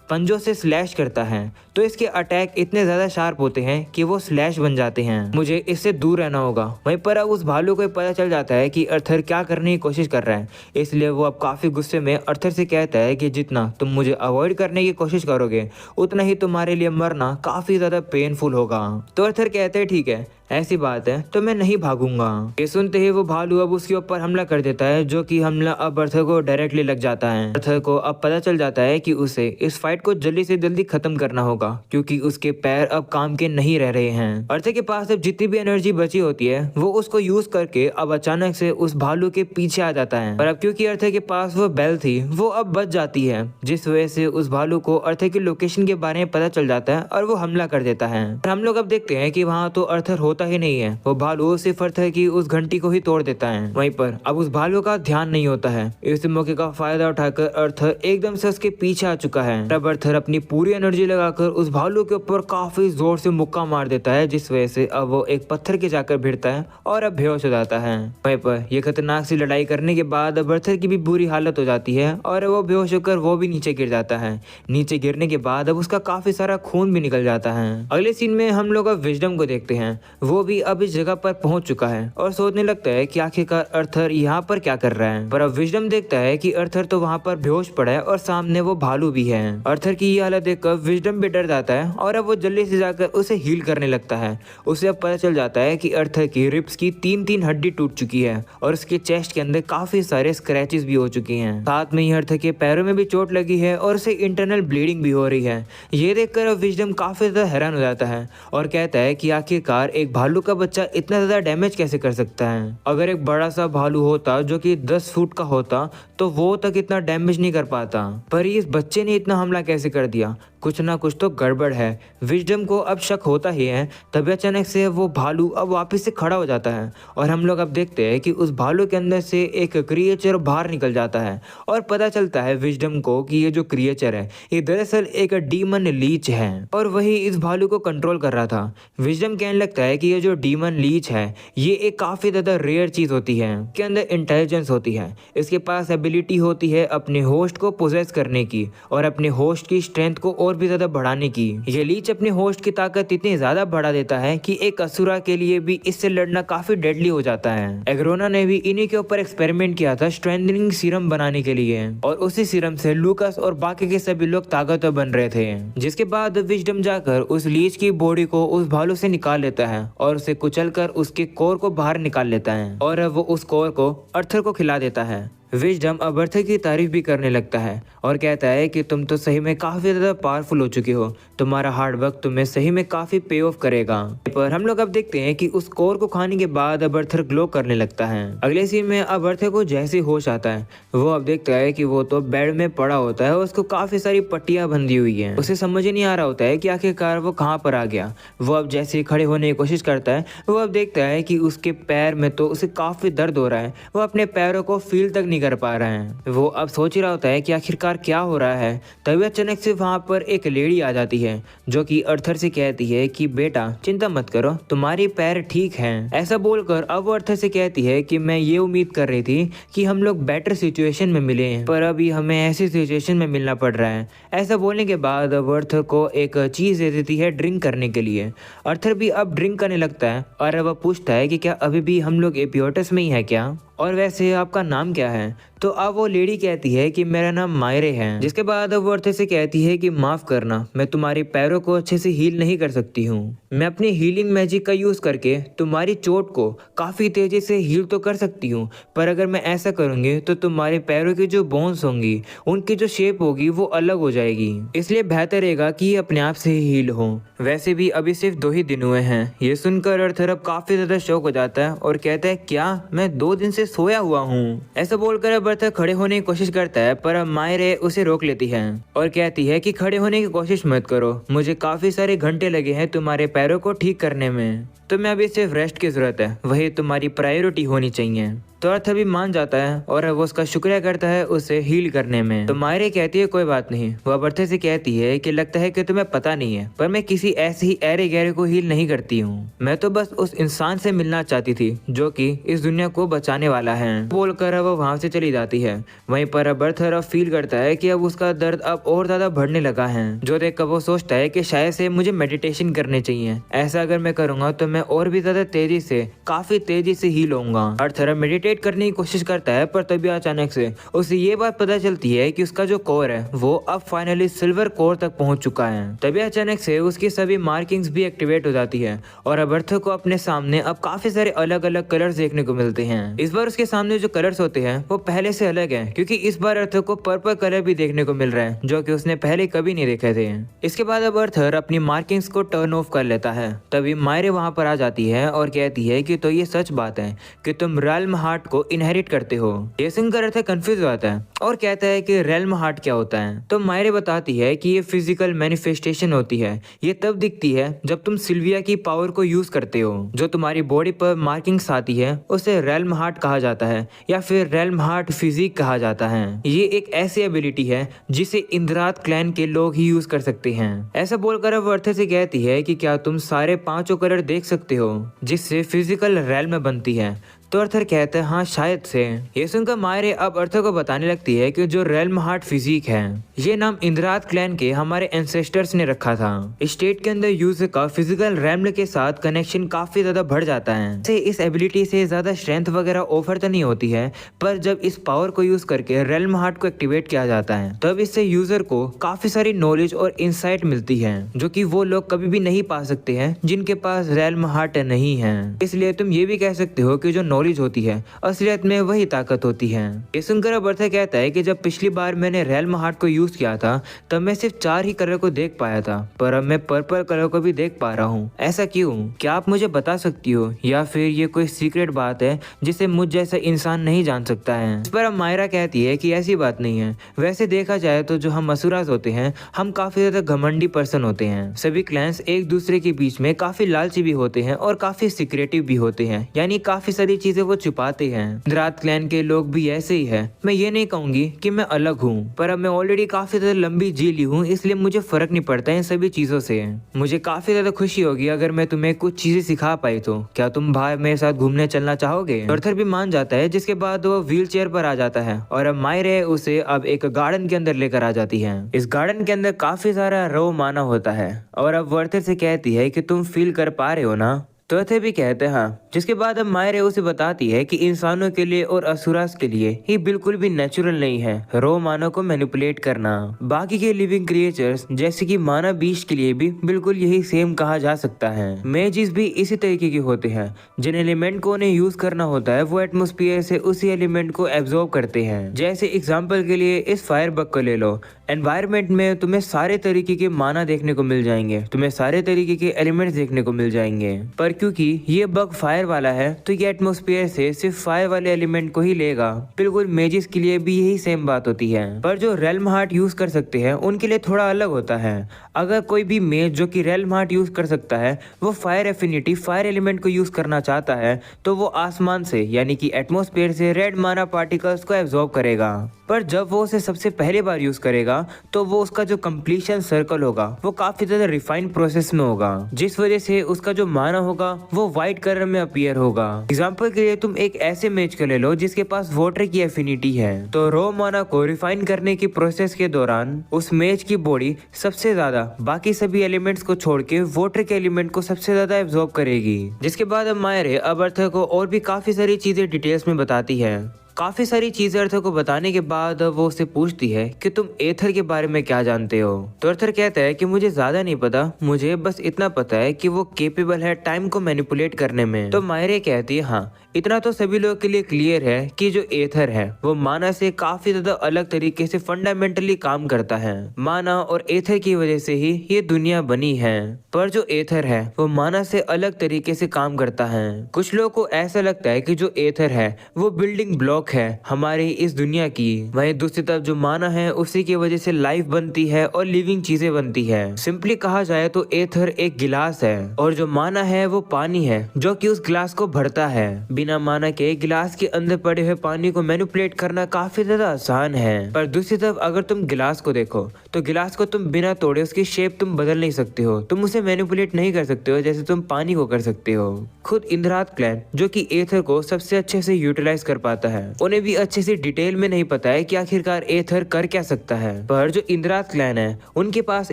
पंजों से स्लैश करता है तो इसके अटैक इतने ज्यादा शार्प होते हैं कि वो स्लैश बन जाते हैं, मुझे इससे दूर रहना होगा। वहीं पर अब उस भालू को पता चल जाता है कि अर्थर क्या करने की कोशिश कर रहा है, इसलिए वो अब काफी गुस्से में अर्थर से कहता है कि जितना तुम मुझे अवॉइड करने की कोशिश करोगे उतना ही तुम्हारे लिए मरना काफी ज्यादा पेनफुल होगा। तो अर्थर कहते हैं ठीक है, ऐसी बात है तो मैं नहीं भागूंगा। ये सुनते ही वो भालू अब उसके ऊपर हमला कर देता है, जो कि हमला अब अर्थर को डायरेक्टली लग जाता है। अर्थर को अब पता चल जाता है कि उसे इस फाइट को जल्दी से जल्दी खत्म करना होगा, क्योंकि उसके पैर अब काम के नहीं रह रहे हैं। अर्थर के पास अब जितनी भी एनर्जी बची होती है वो उसको यूज करके अब अचानक से उस भालू के पीछे आ जाता है, पर अब क्योंकि अर्थर के पास वो बेल थी वो अब बच जाती है, जिस वजह से उस भालू को अर्थर की लोकेशन के बारे में पता चल जाता है और वो हमला कर देता है। हम लोग अब देखते हैं कि वहाँ तो अर्थर होता ही नहीं है, वो भालू सिर्फ अर्थर की उस घंटी को ही तोड़ देता है। वहीं पर अब उस भालू का ध्यान नहीं होता है। इस मौके का फायदा उठाकर अर्थर एकदम से उसके पीछे आ चुका है। तब अर्थर अपनी पूरी एनर्जी लगाकर उस भालू के ऊपर काफी जोर से मुक्का मार देता है, जिस वजह से अब वो एक पत्थर के जाकर भिड़ता है और अब बेहोश हो जाता है। वहीं पर ये खतरनाक सी लड़ाई करने के बाद अब अर्थर की भी बुरी हालत हो जाती है और वो बेहोश होकर वो भी नीचे गिर जाता है। नीचे गिरने के बाद अब उसका काफी सारा खून भी निकल जाता है। अगले सीन में हम लोग अब विजडम को देखते हैं। वो भी अब इस जगह पर पहुंच चुका है और सोचने लगता है कि आखिरकार अर्थर यहाँ पर क्या कर रहा है। पर अब विजडम देखता है कि अर्थर तो वहाँ पर बेहोश पड़ा है और सामने वो भालू भी है। अर्थर की ये हालत देखकर विजडम भी डर जाता है और अब वो जल्दी से जाकर उसे हील करने लगता है। उसे अब पता चल जाता है कि अर्थर की रिब्स की 3-3 हड्डी टूट चुकी है और उसके चेस्ट के अंदर काफी सारे स्क्रैचेस भी हो चुकी हैं। साथ में ही अर्थर के पैरों में भी चोट लगी है और उसे इंटरनल ब्लीडिंग भी हो रही है। ये देखकर अब विजडम काफी ज्यादा हैरान हो जाता है और कहता है कि आखिरकार एक भालू का बच्चा इतना ज्यादा डैमेज कैसे कर सकता है। अगर एक बड़ा सा भालू होता जो कि 10 फुट का होता तो वो तक इतना डैमेज नहीं कर पाता, पर इस बच्चे ने इतना हमला कैसे कर दिया। कुछ ना कुछ तो गड़बड़ है। विजडम को अब शक होता ही है। तभी अचानक से वो भालू अब वापस से खड़ा हो जाता है और हम लोग अब देखते हैं कि उस भालू के अंदर से एक क्रिएचर बाहर निकल जाता है और पता चलता है विजडम को कि ये जो क्रिएचर है ये दरअसल एक डीमन लीच है और वही इस भालू को कंट्रोल कर रहा था। विजडम कहने लगता है कि ये जो डीमन लीच है ये एक काफी ज्यादा रेयर चीज होती है। इसके अंदर इंटेलिजेंस होती है, इसके पास एबिलिटी होती है अपने होस्ट को पोजेस करने की और अपने होस्ट की स्ट्रेंथ को और भी ज्यादा बढ़ाने की। ये लीच अपने होस्ट की ताकत इतनी ज्यादा बढ़ा देता है कि एक असुरा के लिए भी इससे लड़ना काफी डेडली हो जाता है। एग्रोना ने भी इन्हीं के ऊपर एक्सपेरिमेंट किया था स्ट्रेंथनिंग सीरम बनाने के लिए और उसी सीरम से लूकास और बाकी के सभी लोग ताकतवर बन रहे थे। जिसके बाद विजडम जाकर उस लीच की बॉडी को उस भालू से निकाल लेता है और उसे कुचलकर उसके कोर को बाहर निकाल लेता है और वो उस कोर को अर्थर को खिला देता है। विजडम अब अर्थर की तारीफ भी करने लगता है और कहता है कि तुम तो सही में काफी ज्यादा पावरफुल हो चुके हो, तुम्हारा हार्ड वर्क तुम्हें सही में काफी पे ऑफ करेगा। पर हम लोग अब देखते हैं कि उस कोर को खाने के बाद अब अर्थर ग्लो करने लगता है। अगले सीन में अब अर्थर को जैसे होश आता है वो अब देखता है कि वो तो बेड में पड़ा होता है और उसको काफी सारी पट्टियां बंधी हुई है। उसे समझ ही नहीं आ रहा होता है कि आखिरकार वो कहाँ पर आ गया। वो अब जैसे ही खड़े होने की कोशिश करता है वो अब देखता है कि उसके पैर में तो उसे काफी दर्द हो रहा है। वो अपने पैरों को फील तक कर पा रहे हैं। वो अब सोच ही रहा होता है कि आखिरकार क्या हो रहा है। तभी अचानक से वहां पर एक लेडी आ जाती है जो कि अर्थर से कहती है कि बेटा चिंता मत करो, तुम्हारे पैर ठीक हैं। ऐसा बोलकर अब वो अर्थर से कहती है कि मैं ये उम्मीद कर रही थी कि हम लोग बेटर सिचुएशन में मिले पर अभी हमें ऐसी सिचुएशन में मिलना पड़ रहा है। ऐसा बोलने के बाद अब अर्थर को एक चीज दे देती है ड्रिंक करने के लिए। अर्थर भी अब ड्रिंक करने लगता है और अब पूछता है कि क्या अभी भी हम लोग एपियोटस में ही है क्या, और वैसे आपका नाम क्या है। तो अब वो लेडी कहती है कि मेरा नाम मायरे है। जिसके बाद अब वो अर्थर से कहती है कि माफ करना, मैं तुम्हारे पैरों को अच्छे से हील नहीं कर सकती हूँ। मैं अपनी हीलिंग मैजिक का यूज करके तुम्हारी चोट को काफी तेजी से हील तो कर सकती हूँ, पर अगर मैं ऐसा करूंगी तो तुम्हारे पैरों की जो बोन्स होंगी उनकी जो शेप होगी वो अलग हो जाएगी, इसलिए बेहतर रहेगा कि ये अपने आप से ही हील हो। वैसे भी अभी सिर्फ 2 ही दिन हुए हैं। ये सुनकर अर्थर अब काफी ज्यादा शौक हो जाता है और कहता है क्या मैं 2 दिन से सोया हुआ हूँ। ऐसा बोलकर अब अर्थर खड़े होने की कोशिश करता है पर मायरे उसे रोक लेती है और कहती है कि खड़े होने की कोशिश मत करो, मुझे काफी सारे घंटे लगे हैं तुम्हारे पैरों को ठीक करने में, तो मैं अभी सिर्फ रेस्ट की जरूरत है, वही तुम्हारी प्रायोरिटी होनी चाहिए। तो अर्थर भी मान जाता है और वो उसका शुक्रिया करता है उसे हील करने में। तो मायरे कहती है कोई बात नहीं। वो अब अर्थर से कहती है कि लगता है कि तुम्हें पता नहीं है पर मैं किसी ऐसे ही ऐरे गहरे को हील नहीं करती हूँ, मैं तो बस उस इंसान से मिलना चाहती थी जो कि इस दुनिया को बचाने वाला है। बोलकर अब वो वहां से चली जाती है। वहीं पर अब अर्थर अब फील करता है कि अब उसका दर्द अब और ज्यादा बढ़ने लगा है, जो देखकर वो सोचता है कि शायद से मुझे मेडिटेशन करने चाहिए, ऐसा अगर मैं करूंगा तो मैं और भी ज्यादा तेजी से काफी तेजी से हील होऊंगा। अर्थर मेडिटेट करने की कोशिश करता है पर तभी अचानक से उसे ये बात पता चलती है कि उसका जो कोर है वो अब फाइनली सिल्वर कोर तक पहुंच चुका है। तभी अचानक से उसकी सभी मार्किंग्स भी एक्टिवेट हो जाती है और अब अर्थर को अपने सामने अब काफी सारे अलग अलग कलर्स देखने को मिलते हैं। इस बार उसके सामने जो कलर्स होते हैं वो पहले से अलग है, क्योंकि इस बार अर्थर को पर्पल कलर भी देखने को मिल रहा है जो कि उसने पहले कभी नहीं देखे थे। इसके बाद अब अर्थर अपनी मार्किंग्स को टर्न ऑफ कर लेता है। तभी मायरे वहां पर आ जाती है और कहती है कि तो ये सच बात है कि तुम रेल्म हार्ट को इनहेरिट करते हो। ये सुनकर अर्थर कंफ्यूज हो जाता है और कहता है कि रेल्म हार्ट क्या होता है। तो मायरे बताती है कि ये फिजिकल मैनिफेस्टेशन होती है, ये तब दिखती है जब तुम सिल्विया की पावर को यूज करते हो। जो तुम्हारी बॉडी पर मार्किंग्स आती है उसे रेल्म हार्ट कहा जाता है या फिर रेल्म हार्ट फिजिक कहा जाता है। ये एक ऐसी एबिलिटी है जिसे इंद्रात क्लैन के लोग ही यूज कर सकते हैं। ऐसा बोलकर अब अर्थर से कहती है कि क्या तुम सारे 5 कलर देख सकते हो जिससे फिजिकल रेल्म बनती है। तो अर्थर कहता है हाँ शायद से। ये सुनकर मायरे अब अर्थर को बताने लगती है कि जो रेल्म हार्ट फिजिक है ये नाम इंद्रात क्लैन के हमारे एंसेस्टर्स ने रखा था। स्टेट के अंदर यूजर का फिजिकल रैम के साथ कनेक्शन काफी ज्यादा बढ़ जाता है। इस एबिलिटी से ज्यादा स्ट्रेंथ वगैरह ऑफर तो नहीं होती है, पर जब इस पावर को यूज करके रेल्म हार्ट को एक्टिवेट किया जाता है तब इससे यूजर को काफी सारी नॉलेज और इंसाइट मिलती है जो कि वो लोग कभी भी नहीं पा सकते हैं जिनके पास रेल्म हार्ट नहीं है। इसलिए तुम ये भी कह सकते हो कि जो नॉलेज होती है असलियत में वही ताकत होती है। ये सुनकर अब अर्थर कहता है कि जब पिछली बार मैंने रेल्म हार्ट को यूज किया था तब मैं सिर्फ 4 ही कलर को देख पाया था, पर अब मैं पर्पल कलर को भी देख पा रहा हूँ। ऐसा क्यों? क्या आप मुझे बता सकती हो, या फिर ये कोई सीक्रेट बात है जिसे मुझ जैसा इंसान नहीं जान सकता है? इस पर अब मायरा कहती है कि ऐसी बात नहीं है। वैसे देखा जाए तो जो हम असुरास होते हैं हम काफी ज्यादा घमंडी पर्सन होते हैं। सभी क्लैंस एक दूसरे के बीच में काफी लालची भी होते हैं और काफी सीक्रेटिव भी होते हैं, यानी काफी सारी चीजें वो छुपाते हैं। इंद्रात क्लैन के लोग भी ऐसे ही है। मैं ये नहीं कहूंगी कि मैं अलग हूँ, पर अब मैं ऑलरेडी काफी ज्यादा लंबी जी ली हूँ, इसलिए मुझे फर्क नहीं पड़ता इन सभी चीजों से। मुझे काफी ज्यादा खुशी होगी अगर मैं तुम्हें कुछ चीजें सिखा पाई तो। क्या तुम भाई मेरे साथ घूमने चलना चाहोगे? अर्थर भी मान जाता है, जिसके बाद वो व्हील चेयर पर आ जाता है और अब मायरे उसे अब एक गार्डन के अंदर लेकर आ जाती है। इस गार्डन के अंदर काफी सारा रो माना होता है और अब वो अर्थर से कहती है कि तुम फील कर पा रहे हो ना? तो अर्थर भी कहते हैं हाँ। जिसके बाद अब मायरे उसे बताती है कि इंसानों के लिए और असुरास के लिए ये बिल्कुल भी नेचुरल नहीं है रो माना को मैनिपुलेट करना। बाकी के लिविंग क्रिएचर्स जैसे कि माना बीस्ट के लिए भी बिल्कुल यही सेम कहा जा सकता है। मेजिस भी इसी तरीके के होते हैं। जिन एलिमेंट को उन्हें यूज करना होता है वो एटमोस्फियर से उसी एलिमेंट को एब्जॉर्ब करते हैं। जैसे एग्जाम्पल के लिए इस फायर बग को ले लो। एनवायरमेंट में तुम्हें सारे तरीके के माना देखने को मिल जाएंगे, तुम्हें सारे तरीके के एलिमेंट्स देखने को मिल जाएंगे, पर क्योंकि ये बग फायर वाला है तो ये एटमॉस्फेयर से सिर्फ फायर वाले एलिमेंट को ही लेगा। बिल्कुल मेजिस के लिए भी यही सेम बात होती है, पर जो रेल्म हार्ट यूज कर सकते हैं उनके लिए थोड़ा अलग होता है। अगर कोई भी मेज जो कि रेल्म हार्ट यूज कर सकता है वो फायर एफिनिटी फायर एलिमेंट को यूज करना चाहता है तो वो आसमान से यानी कि एटमॉस्फेयर से रेड माना पार्टिकल्स को एब्जॉर्ब करेगा। पर जब वो उसे सबसे पहली बार यूज करेगा तो वो उसका जो कंप्लीशन सर्कल होगा वो काफी ज्यादा रिफाइंड प्रोसेस में होगा, जिस वजह से उसका जो माना होगा वो व्हाइट कलर में अपीयर होगा। एग्जाम्पल के लिए तुम एक ऐसे मेज को ले लो जिसके पास वाटर की एफिनिटी है, तो रो माना को रिफाइन करने की प्रोसेस के दौरान उस मेज की बॉडी सबसे ज्यादा बाकी सभी एलिमेंट्स को छोड़ के वाटर के एलिमेंट को सबसे ज्यादा एब्जॉर्ब करेगी। जिसके बाद अब मायरे अब अर्थर को और भी काफी सारी चीजें डिटेल्स में बताती है। काफी सारी चीजें अर्थर को बताने के बाद वो उससे पूछती है कि तुम एथर के बारे में क्या जानते हो? तो अर्थर कहता है कि मुझे ज्यादा नहीं पता, मुझे बस इतना पता है कि वो केपेबल है टाइम को मैनिपुलेट करने में। तो मायरे कहती है हाँ, इतना तो सभी लोगों के लिए क्लियर है कि जो एथर है वो माना से काफी ज्यादा अलग तरीके से फंडामेंटली काम करता है। माना और एथर की वजह से ही ये दुनिया बनी है, पर जो एथर है वो माना से अलग तरीके से काम करता है। कुछ लोगों को ऐसा लगता है कि जो एथर है वो बिल्डिंग ब्लॉक है हमारी इस दुनिया की, वहीं दूसरी तरफ जो माना है उसी की वजह से लाइफ बनती है और लिविंग चीजें बनती है। सिंपली कहा जाए तो एथर एक गिलास है और जो माना है वो पानी है जो कि उस गिलास को भरता है। बिना माना के गिलास के अंदर पड़े हुए पानी को मैनिपुलेट करना काफी ज्यादा आसान है, पर दूसरी तरफ अगर तुम गिलास को देखो तो गिलास को तुम बिना तोड़े उसकी शेप तुम बदल नहीं सकते हो, तुम उसे मैनिपुलेट नहीं कर सकते हो जैसे तुम पानी को कर सकते हो। खुद इंद्रात क्लैन जो कि एथर को सबसे अच्छे से यूटिलाइज कर पाता है, उन्हें भी अच्छे से डिटेल में नहीं पता है कि आखिरकार एथर कर क्या सकता है, पर जो इंद्रात क्लैन है उनके पास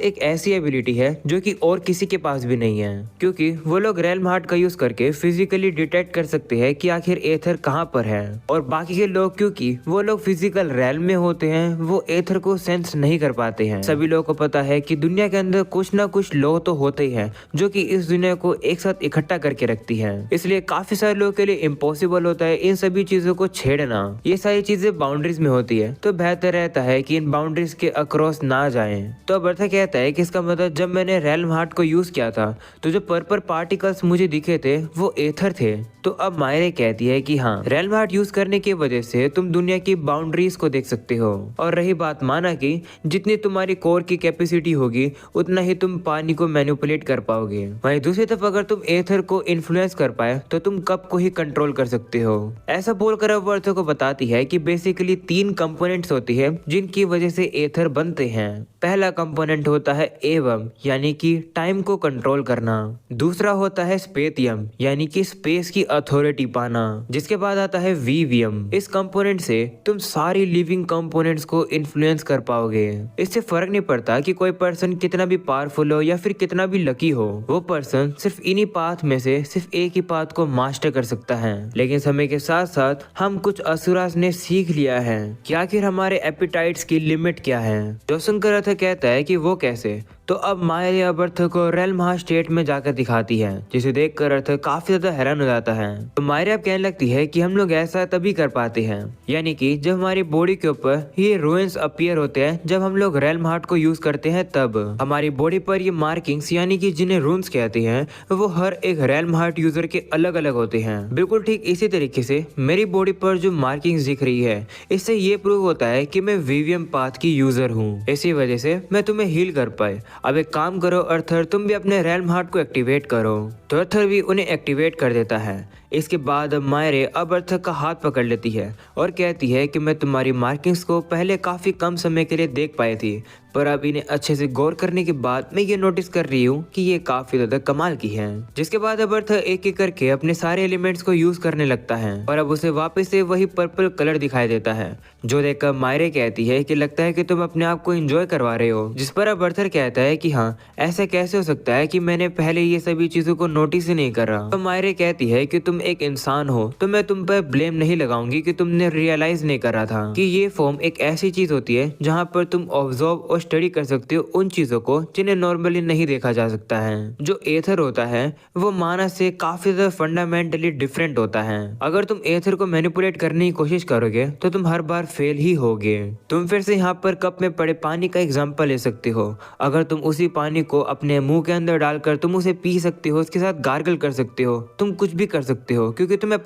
एक ऐसी एबिलिटी है जो कि और किसी के पास भी नहीं है, क्योंकि वो लोग रेल्म हार्ट का यूज करके फिजिकली डिटेक्ट कर सकते हैं कि आखिर एथर कहाँ पर है। और बाकी के लोग क्योंकि वो लोग फिजिकल रेल्म में होते हैं वो एथर को सेंस नहीं कर पाते हैं। सभी लोगों को पता है कि दुनिया के अंदर कुछ ना कुछ लॉ तो होते ही हैं जो कि इस दुनिया को एक साथ इकट्ठा करके रखती है, इसलिए काफी सारे लोगों के लिए इम्पॉसिबल होता है इन सभी चीजों को छेड़ना। ये सारी चीजें बाउंड्रीज में होती है तो बेहतर रहता है कि इन बाउंड्रीज के अक्रॉस ना जाएं। तो अब अर्थर कहता है कि इसका मतलब जब मैंने रेल्म हार्ट को यूज किया था तो जो पर्पल पार्टिकल्स मुझे दिखे थे वो एथर थे। तो अब मायरे कहती है कि हाँ, रेल्म हार्ट यूज करने की वजह से तुम दुनिया की बाउंड्रीज को देख सकते हो। और रही बात माना की, जितनी तुम्हारी कोर की कैपेसिटी होगी उतना ही तुम पानी को मैनिपुलेट कर पाओगे। वहीं दूसरी तरफ अगर तुम एथर को इन्फ्लुएंस कर पाए तो तुम कप को ही कंट्रोल कर सकते हो। ऐसा बोलकर अब अर्थर को बताती है कि बेसिकली 3 कंपोनेंट्स होती है जिनकी वजह से एथर बनते हैं। पहला कंपोनेंट होता है एवम यानी कि टाइम को कंट्रोल करना। दूसरा होता है स्पेतियम यानी कि स्पेस की अथॉरिटी पाना। जिसके बाद आता है वीवियम। इस कंपोनेंट से तुम सारी लिविंग कंपोनेंट्स को इन्फ्लुएंस कर पाओगे। इससे फर्क नहीं पड़ता कि कोई पर्सन कितना भी पावरफुल हो या फिर कितना भी लकी हो, वो पर्सन सिर्फ इन्हीं पाथ में से सिर्फ एक ही पाथ को मास्टर कर सकता है। लेकिन समय के साथ साथ हम कुछ असुरास ने सीख लिया है कि आखिर हमारे एपिटाइट्स की लिमिट क्या है। जो सुनकर अर्थ कहता है कि वो कैसे, तो अब मायरे अब अर्थ को रेल्म स्टेट में जाकर दिखाती है, जिसे देखकर अर्थ काफी ज्यादा हैरान हो जाता है। तो मायरे अब कहने लगती है कि हम लोग ऐसा तभी कर पाते हैं, यानी कि जब हमारी बॉडी के ऊपर ये रूइंस अपीयर होते हैं, जब हम लोग रेल्म हार्ट को यूज करते हैं तब हमारी बॉडी पर ये मार्किंग्स यानी कि जिन्हें रून्स कहते हैं वो हर एक रेल्म हार्ट यूजर के अलग अलग होते हैं। बिल्कुल ठीक इसी तरीके से मेरी बॉडी पर जो मार्किंग्स दिख रही है, इससे ये प्रूव होता है कि मैं वीवियम पाथ की यूजर हूँ। इसी वजह से मैं तुम्हें हील कर पाए। अब एक काम करो अर्थर, तुम भी अपने रेल्म हार्ट को एक्टिवेट करो। तो अर्थर भी उन्हें एक्टिवेट कर देता है। इसके बाद मायरे अब अर्थर का हाथ पकड़ लेती है और कहती है कि मैं तुम्हारी मार्किंग्स को पहले काफी कम समय के लिए देख पाई थी, पर अब इन्हें अच्छे से गौर करने के बाद मैं ये नोटिस कर रही हूँ कि ये काफी ज्यादा कमाल की है। जिसके बाद अब अर्थर एक एक करके अपने सारे एलिमेंट्स को यूज करने लगता है और अब उसे वापस से वही पर्पल कलर दिखाई देता है, जो देखकर मायरे कहती है कि लगता है कि तुम अपने आप को एंजॉय करवा रहे हो। जिस पर अब अर्थर कहता है कि हाँ, ऐसा कैसे हो सकता है कि मैंने पहले ये सभी चीजों को नोटिस ही नहीं कर रहा। तो मायरे कहती है कि तुम एक इंसान हो, तो मैं तुम पर ब्लेम नहीं लगाऊंगी कि तुमने रियलाइज नहीं कर रहा था कि ये फॉर्म एक ऐसी चीज होती है जहाँ पर तुम ऑब्जर्व और स्टडी कर सकते हो उन चीजों को जिन्हें नॉर्मली नहीं देखा जा सकता है। जो एथर होता है वो मानस से काफी ज्यादा फंडामेंटली डिफरेंट होता है। अगर तुम एथर को मैनिपुलेट करने की कोशिश करोगे तो तुम हर बार फेल ही होगे। तुम फिर से यहाँ पर कप में पड़े पानी का एग्जाम्पल ले सकते हो। अगर तुम उसी पानी को अपने मुंह के अंदर डालकर तुम उसे पी सकते हो, उसके साथ गार्गल कर सकते हो, तुम कुछ भी कर सकते हो क्योंकि तुम्हें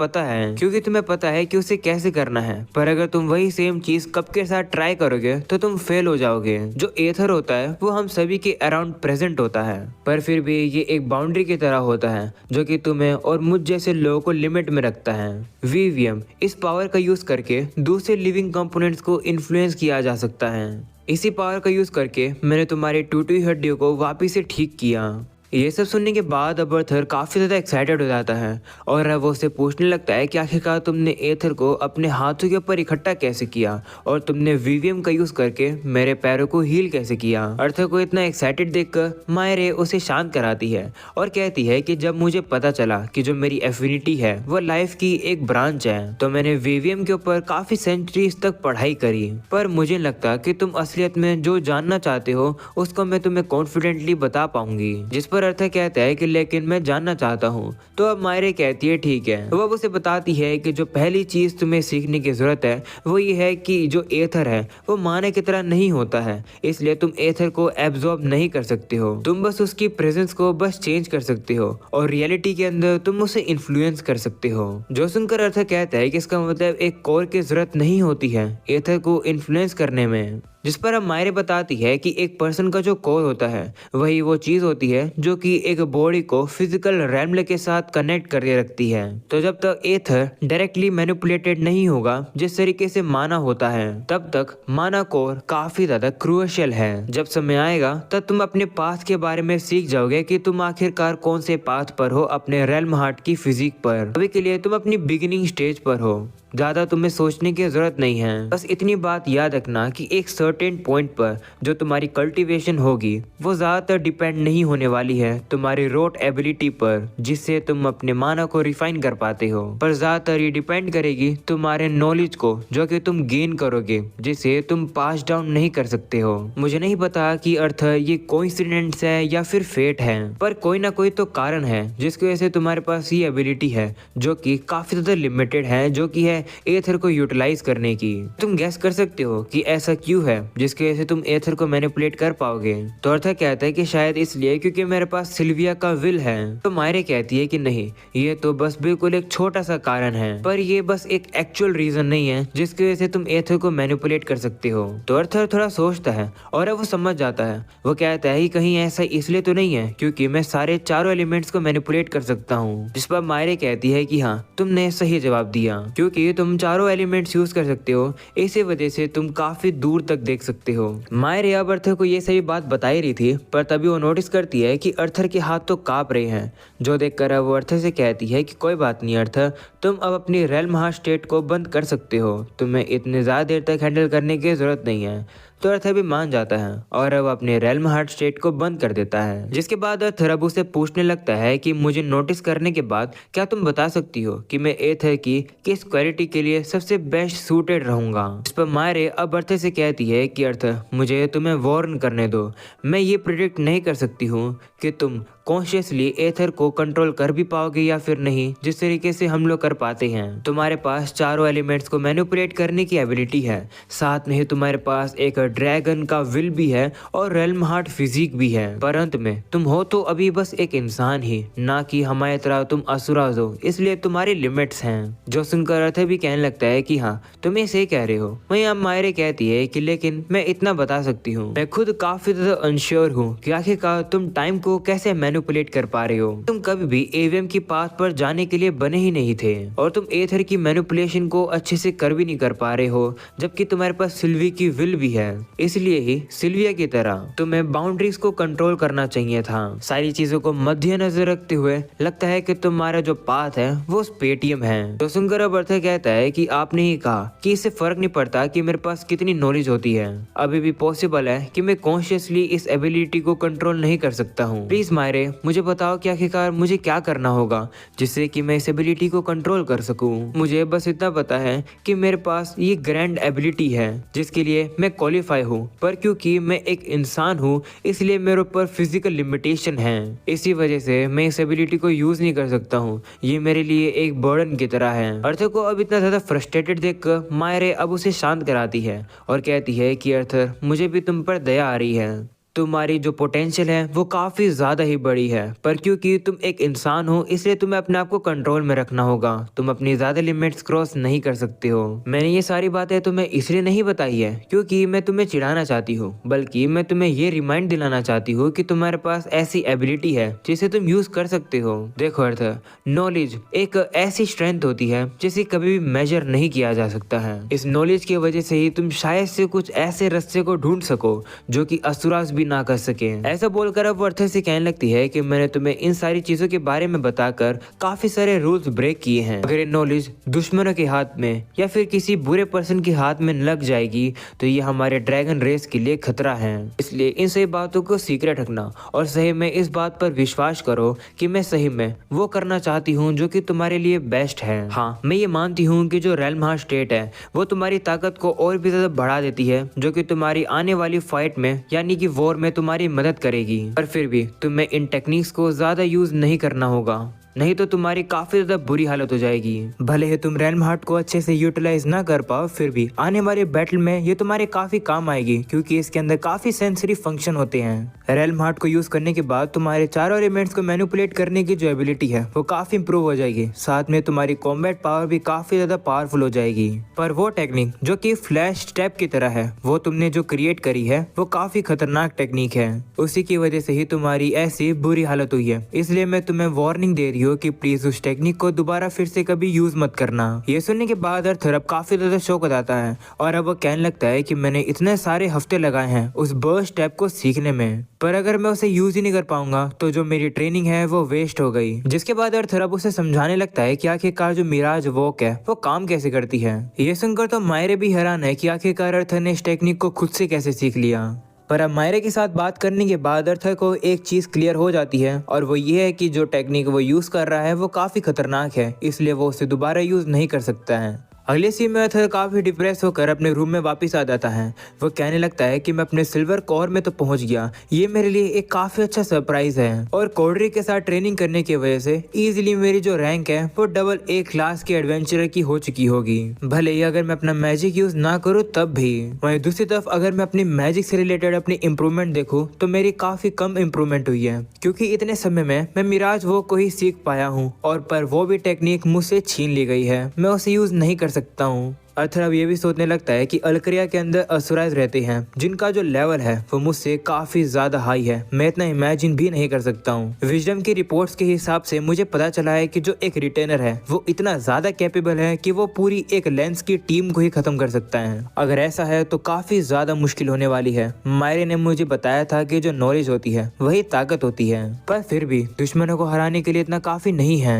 पता है कि उसे कैसे करना है। पर अगर तुम वही सेम चीज कप के साथ ट्राई करोगे तो तुम फेल हो जाओगे। जो एथर होता है वो हम सभी के अराउंड प्रेजेंट होता है, पर फिर भी ये एक बाउंड्री की तरह होता है जो कि तुम्हें और मुझ जैसे लोगों को लिमिट में रखता है। वीवियम, इस पावर का यूज करके दूसरे लिविंग कंपोनेंट्स को इन्फ्लुएंस किया जा सकता है। इसी पावर का यूज करके मैंने तुम्हारी टूटी हुई हड्डियों को वापिस से ठीक किया। ये सब सुनने के बाद अब अर्थर काफी ज्यादा एक्साइटेड हो जाता है और अब वो उससे पूछने लगता है कि आखिरकार तुमने एथर को अपने हाथों के ऊपर इकट्ठा कैसे किया और तुमने वीवियम का यूज करके मेरे पैरों को हील कैसे किया। अर्थर को इतना एक्साइटेड देखकर मायरे उसे शांत कराती है और कहती है कि जब मुझे पता चला कि जो मेरी एफिनिटी है वो लाइफ की एक ब्रांच है, तो मैंने वीवियम के ऊपर काफी सेंचुरीज तक पढ़ाई करी, पर मुझे लगता कि तुम असलियत में जो जानना चाहते हो उसको मैं तुम्हें कॉन्फिडेंटली बता पाऊंगी। जिस पर अर्थर कहता है कि लेकिन मैं जानना चाहता हूँ। तो अब मायरे कहती है ठीक है। वो उसे बताती है कि जो पहली चीज तुम्हें सीखने की जरूरत है वो ये है कि जो एथर है वो माने की तरह नहीं होता है, इसलिए तुम एथर को एब्जॉर्ब नहीं कर सकते हो। तुम बस उसकी प्रेजेंस को बस चेंज कर सकते हो और रियलिटी के अंदर तुम उसे इन्फ्लुएंस कर सकते हो। जो सुनकर अर्थर कहता है कि इसका मतलब एक कोर की जरूरत नहीं होती है एथर को इन्फ्लुएंस करने में। जिस पर अब मायरे बताती है कि एक पर्सन का जो कोर होता है वही वो चीज होती है जो कि एक बॉडी को फिजिकल रैमले के साथ कनेक्ट करके रखती है। तो जब तक एथर डायरेक्टली मैनिपुलेटेड नहीं होगा जिस तरीके से माना होता है, तब तक माना कोर काफी ज्यादा क्रूशियल है। जब समय आएगा तब तुम अपने पाथ के बारे में सीख जाओगे कि तुम आखिरकार कौन से पाथ पर हो अपने रेल्म हार्ट की फिजिक पर। अभी के लिए तुम अपनी बिगिनिंग स्टेज पर हो, ज्यादा तुम्हें सोचने की जरूरत नहीं है। बस इतनी बात याद रखना कि एक सर्टेन पॉइंट पर जो तुम्हारी कल्टीवेशन होगी वो ज्यादातर डिपेंड नहीं होने वाली है तुम्हारी रोट एबिलिटी पर, जिससे तुम अपने माना को रिफाइन कर पाते हो, पर ज्यादातर ये डिपेंड करेगी तुम्हारे नॉलेज को जो कि तुम गेन करोगे, जिसे तुम पास डाउन नहीं कर सकते हो। मुझे नहीं पता कि अर्थ ये कोइंसिडेंस है या फिर फेट है, पर कोई ना कोई तो कारण है जिसकी वजह से तुम्हारे पास ये एबिलिटी है जो कि काफी ज्यादा लिमिटेड है, जो कि है एथर को यूटिलाइज करने की। तुम गैस कर सकते हो कि ऐसा क्यों है जिसकी वजह से तुम एथर को मैनिपुलेट कर पाओगे। तो अर्थर कहता है कि शायद इसलिए क्योंकि मेरे पास सिल्विया का विल है। तो मायरे कहती है कि नहीं, ये तो बस बिल्कुल एक छोटा सा कारण है, पर ये बस एक एक्चुअल रीजन नहीं है जिसकी वजह से तुम एथर को मैनिपुलेट कर सकते हो। तो अर्थर थोड़ा सोचता है और अब वो समझ जाता है। वो कहता है कि कहीं ऐसा इसलिए तो नहीं है क्योंकि मैं सारे चारों एलिमेंट्स को मैनिपुलेट कर सकता हूँ। जिस पर मायरे कहती है कि हाँ, तुमने सही जवाब दिया, क्योंकि क्योंकि तुम चारों एलिमेंट्स यूज कर सकते हो, इसी वजह से तुम काफी दूर तक देख सकते हो। मायरे अब अर्थर को ये सही बात बता ही रही थी, पर तभी वो नोटिस करती है कि अर्थर के हाथ तो कांप रहे हैं। जो देखकर वो अर्थर से कहती है कि कोई बात नहीं अर्थर, तुम अब अपनी रेल्म हार्ट स्टेट को बंद कर सकते हो, तुम्हें इतने ज्यादा देर तक हैंडल करने की जरूरत नहीं है। तो अर्थर भी मान जाता है और अब अपने रेल्म हार्ट स्टेट को बंद कर देता है। जिसके बाद अर्थर अब उसे पूछने लगता है कि मुझे नोटिस करने के बाद क्या तुम बता सकती हो कि मैं एथर की किस क्वालिटी के लिए सबसे बेस्ट सूटेड रहूंगा। इस पर मायरे अब अर्थर से कहती है कि अर्थर मुझे तुम्हें वार्न करने दो, मैं ये प्रिडिक्ट नहीं कर सकती हूँ कि तुम कॉन्शियसली एथर को कंट्रोल कर भी पाओगे या फिर नहीं, जिस तरीके से हम लोग कर पाते हैं। तुम्हारे पास चारों एलिमेंट्स को मैनिपुलेट करने की एबिलिटी है, साथ में ही तुम्हारे पास एक ड्रैगन का विल भी है और रेल्म हार्ट फिजिक भी है, पर अंत में तुम हो तो अभी बस एक इंसान ही, ना कि हमारी तरह तुम असुराज हो, इसलिए तुम्हारी लिमिट्स हैं। जो सुनकर अर्थर भी कहने लगता है कि हाँ तुम ये सही कह रहे हो। वहीं अब मायरे कहती है कि लेकिन मैं इतना बता सकती हूँ, मैं खुद काफी ज्यादा अनश्योर हूँ कि आखिरकार तुम टाइम को कैसे मैनिपुलेट कर पा रहे हो। तुम कभी भी एवीएम की पाथ पर जाने के लिए बने ही नहीं थे और तुम एथर की मैनिपुलेशन को अच्छे से कर भी नहीं कर पा रहे हो, जबकि तुम्हारे पास सिल्वी की विल भी है। इसलिए ही सिल्विया की तरह तुम्हें बाउंड्रीज को कंट्रोल करना चाहिए था। सारी चीजों को मद्देनजर रखते हुए लगता है कि तुम्हारा जो पाथ है वो पेटीएम है। तो सुनकर अब अर्थर कहता है कि आपने ही कहा कि इससे फर्क नहीं पड़ता कि मेरे पास कितनी नॉलेज होती है, अभी भी पॉसिबल है कि मैं कॉन्शियसली इस एबिलिटी को कंट्रोल नहीं कर सकता हूँ। प्लीज मायरे मुझे बताओ कि आखिरकार मुझे क्या करना होगा जिससे कि मैं इस एबिलिटी को कंट्रोल कर सकूं। मुझे बस इतना पता है कि मेरे पास ये ग्रैंड एबिलिटी है जिसके लिए मैं क्वालिफाई हूँ, पर क्योंकि मैं एक इंसान हूँ इसलिए मेरे ऊपर फिजिकल लिमिटेशन है, इसी वजह से मैं इस एबिलिटी को यूज नहीं कर सकता हूँ। ये मेरे लिए एक बर्डन की तरह है। अर्थर को अब इतना ज्यादा फ्रस्ट्रेटेड देखकर मायरे अब उसे शांत कराती है और कहती है कि अर्थर मुझे भी तुम पर दया आ रही है, तुम्हारी जो पोटेंशियल है वो काफी ज्यादा ही बड़ी है, पर क्योंकि तुम एक इंसान हो इसलिए तुम्हें अपने आप को कंट्रोल में रखना होगा, तुम अपनी ज्यादा लिमिट्स क्रॉस नहीं कर सकते हो। मैंने ये सारी बातें तुम्हें इसलिए नहीं बताई है क्योंकि मैं तुम्हें चिढ़ाना चाहती हूँ, बल्कि मैं तुम्हें ये रिमाइंड दिलाना चाहती हूँ कि तुम्हारे पास ऐसी एबिलिटी है जिसे तुम यूज कर सकते हो। देखो अर्थर, नॉलेज एक ऐसी स्ट्रेंथ होती है जिसे कभी भी मेजर नहीं किया जा सकता है। इस नॉलेज की वजह से ही तुम शायद से कुछ ऐसे रास्ते को ढूंढ सको जो कि असुरास भी ना कर सके। ऐसा बोलकर अब अर्थर से कहने लगती है कि मैंने तुम्हें इन सारी चीजों के बारे में बताकर काफी सारे रूल्स ब्रेक किए हैं। अगर ये नॉलेज दुश्मनों के हाथ में या फिर किसी बुरे पर्सन के हाथ में लग जाएगी तो ये हमारे ड्रैगन रेस के लिए खतरा है, इसलिए इन सही बातों को सीक्रेट रखना और सही में इस बात पर विश्वास करो कि मैं सही में वो करना चाहती हूँ जो कि तुम्हारे लिए बेस्ट है। हाँ, मैं ये मानती हूँ कि जो रेल्म हार्ट स्टेट है वो तुम्हारी ताकत को और भी ज्यादा बढ़ा देती है, जो कि तुम्हारी आने वाली फाइट में यानी कि वॉर में तुम्हारी मदद करेगी, पर फिर भी तुम्हें इन टेक्निक्स को ज्यादा यूज नहीं करना होगा, नहीं तो तुम्हारी काफी ज्यादा बुरी हालत हो जाएगी। भले ही तुम रेल्म हार्ट को अच्छे से यूटिलाइज ना कर पाओ, फिर भी आने वाले बैटल में ये तुम्हारे काफी काम आएगी क्योंकि इसके अंदर काफी सेंसरी फंक्शन होते हैं। रेल्म हार्ट को यूज करने के बाद तुम्हारे चारों एलिमेंट्स को मैनिपुलेट करने की जो एबिलिटी है वो काफी इंप्रूव हो जाएगी, साथ में तुम्हारी कॉम्बैट पावर भी काफी ज्यादा पावरफुल हो जाएगी। पर वो टेक्निक जो कि फ्लैश स्टेप की तरह है वो तुमने जो क्रिएट करी है वो काफी खतरनाक टेक्निक है, उसी की वजह से ही तुम्हारी ऐसी बुरी हालत हुई है, इसलिए मैं तुम्हें वार्निंग दे रही हो कि प्लीज उस टेक्निक को दोबारा फिर से कभी यूज मत करना। ये सुनने के बाद अर्थर अब काफी ज्यादा शौक आता है और अब वो कहने लगता है कि मैंने इतने सारे हफ्ते लगाए हैं उस बर्स्ट स्टेप को सीखने में, पर अगर मैं उसे यूज ही नहीं कर पाऊंगा तो जो मेरी ट्रेनिंग है वो वेस्ट हो गई। जिसके बाद अर्थर अब उसे समझाने लगता है कि आखिरकार जो मिराज वॉक है वो काम कैसे करती है। ये सुनकर तो मायरे भी हैरान है कि आखिरकार अर्थर ने इस टेक्निक को खुद से कैसे सीख लिया। पर अब मायरे के साथ बात करने के बाद अर्थर को एक चीज क्लियर हो जाती है और वो ये है कि जो टेक्निक वो यूज कर रहा है वो काफी खतरनाक है, इसलिए वो उसे दोबारा यूज नहीं कर सकता है। अगले सीन में अर्थर काफी डिप्रेस होकर अपने रूम में वापस आ जाता है। वो कहने लगता है कि मैं अपने सिल्वर कोर में तो पहुंच गया, ये मेरे लिए एक काफी अच्छा सरप्राइज है और कोडरी के साथ ट्रेनिंग करने की वजह से इजीली मेरी जो रैंक है वो डबल ए क्लास के एडवेंचरर की हो चुकी होगी। भले ही अगर मैं अपना मैजिक यूज ना करूँ तब भी। वहीं दूसरी तरफ अगर मैं अपनी मैजिक से रिलेटेड अपनी इम्प्रूवमेंट देखूँ तो मेरी काफी कम इम्प्रूवमेंट हुई है, क्योंकि इतने समय में मैं मिराज वो को ही सीख पाया हूँ और पर वो भी टेक्निक मुझसे छीन ली गई है, मैं उसे यूज नहीं कर सकता हूँ। अर्थर अब ये भी सोचने लगता है कि अल्करिया के अंदर असुराइज रहते हैं जिनका जो लेवल है वो मुझसे काफी ज्यादा हाई है, मैं इतना इमेजिन भी नहीं कर सकता हूँ। विजडम की रिपोर्ट्स के हिसाब से मुझे पता चला है कि जो एक रिटेनर है वो इतना ज्यादा कैपेबल है कि वो पूरी एक लेंस की टीम को ही खत्म कर सकता है। अगर ऐसा है तो काफी ज्यादा मुश्किल होने वाली है। मायरे ने मुझे बताया था कि जो नॉलेज होती है वही ताकत होती है, पर फिर भी दुश्मनों को हराने के लिए इतना काफी नहीं है।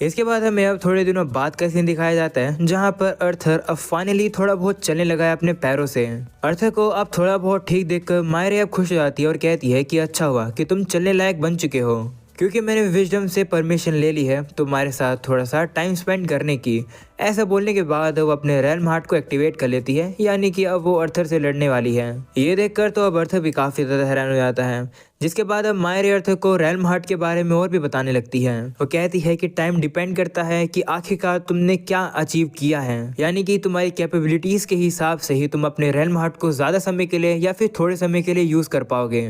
इसके बाद हमें अब थोड़े दिनों बाद का सीन दिखाया जाता है जहाँ पर अर्थर अब फाइनली थोड़ा बहुत चलने लगा है अपने पैरों से। अर्थर को अब थोड़ा बहुत ठीक देखकर मायरे अब खुश हो जाती है और कहती है कि अच्छा हुआ कि तुम चलने लायक बन चुके हो, क्योंकि मैंने विजडम से परमिशन ले ली है तुम्हारे साथ थोड़ा सा टाइम स्पेंड करने की। ऐसा बोलने के बाद वो अपने रेल्म हार्ट को एक्टिवेट कर लेती है, यानी कि अब वो अर्थर से लड़ने वाली है। ये देखकर तो अब अर्थर भी काफी ज्यादा हैरान हो जाता है। जिसके बाद अब मायरे अर्थर को रेल्म हार्ट के बारे में और भी बताने लगती है। वो कहती है कि टाइम डिपेंड करता है कि आखिरकार तुमने क्या अचीव किया है, यानी कि तुम्हारी कैपेबिलिटीज के हिसाब से ही तुम अपने रेल्म हार्ट को ज्यादा समय के लिए या फिर थोड़े समय के लिए यूज कर पाओगे।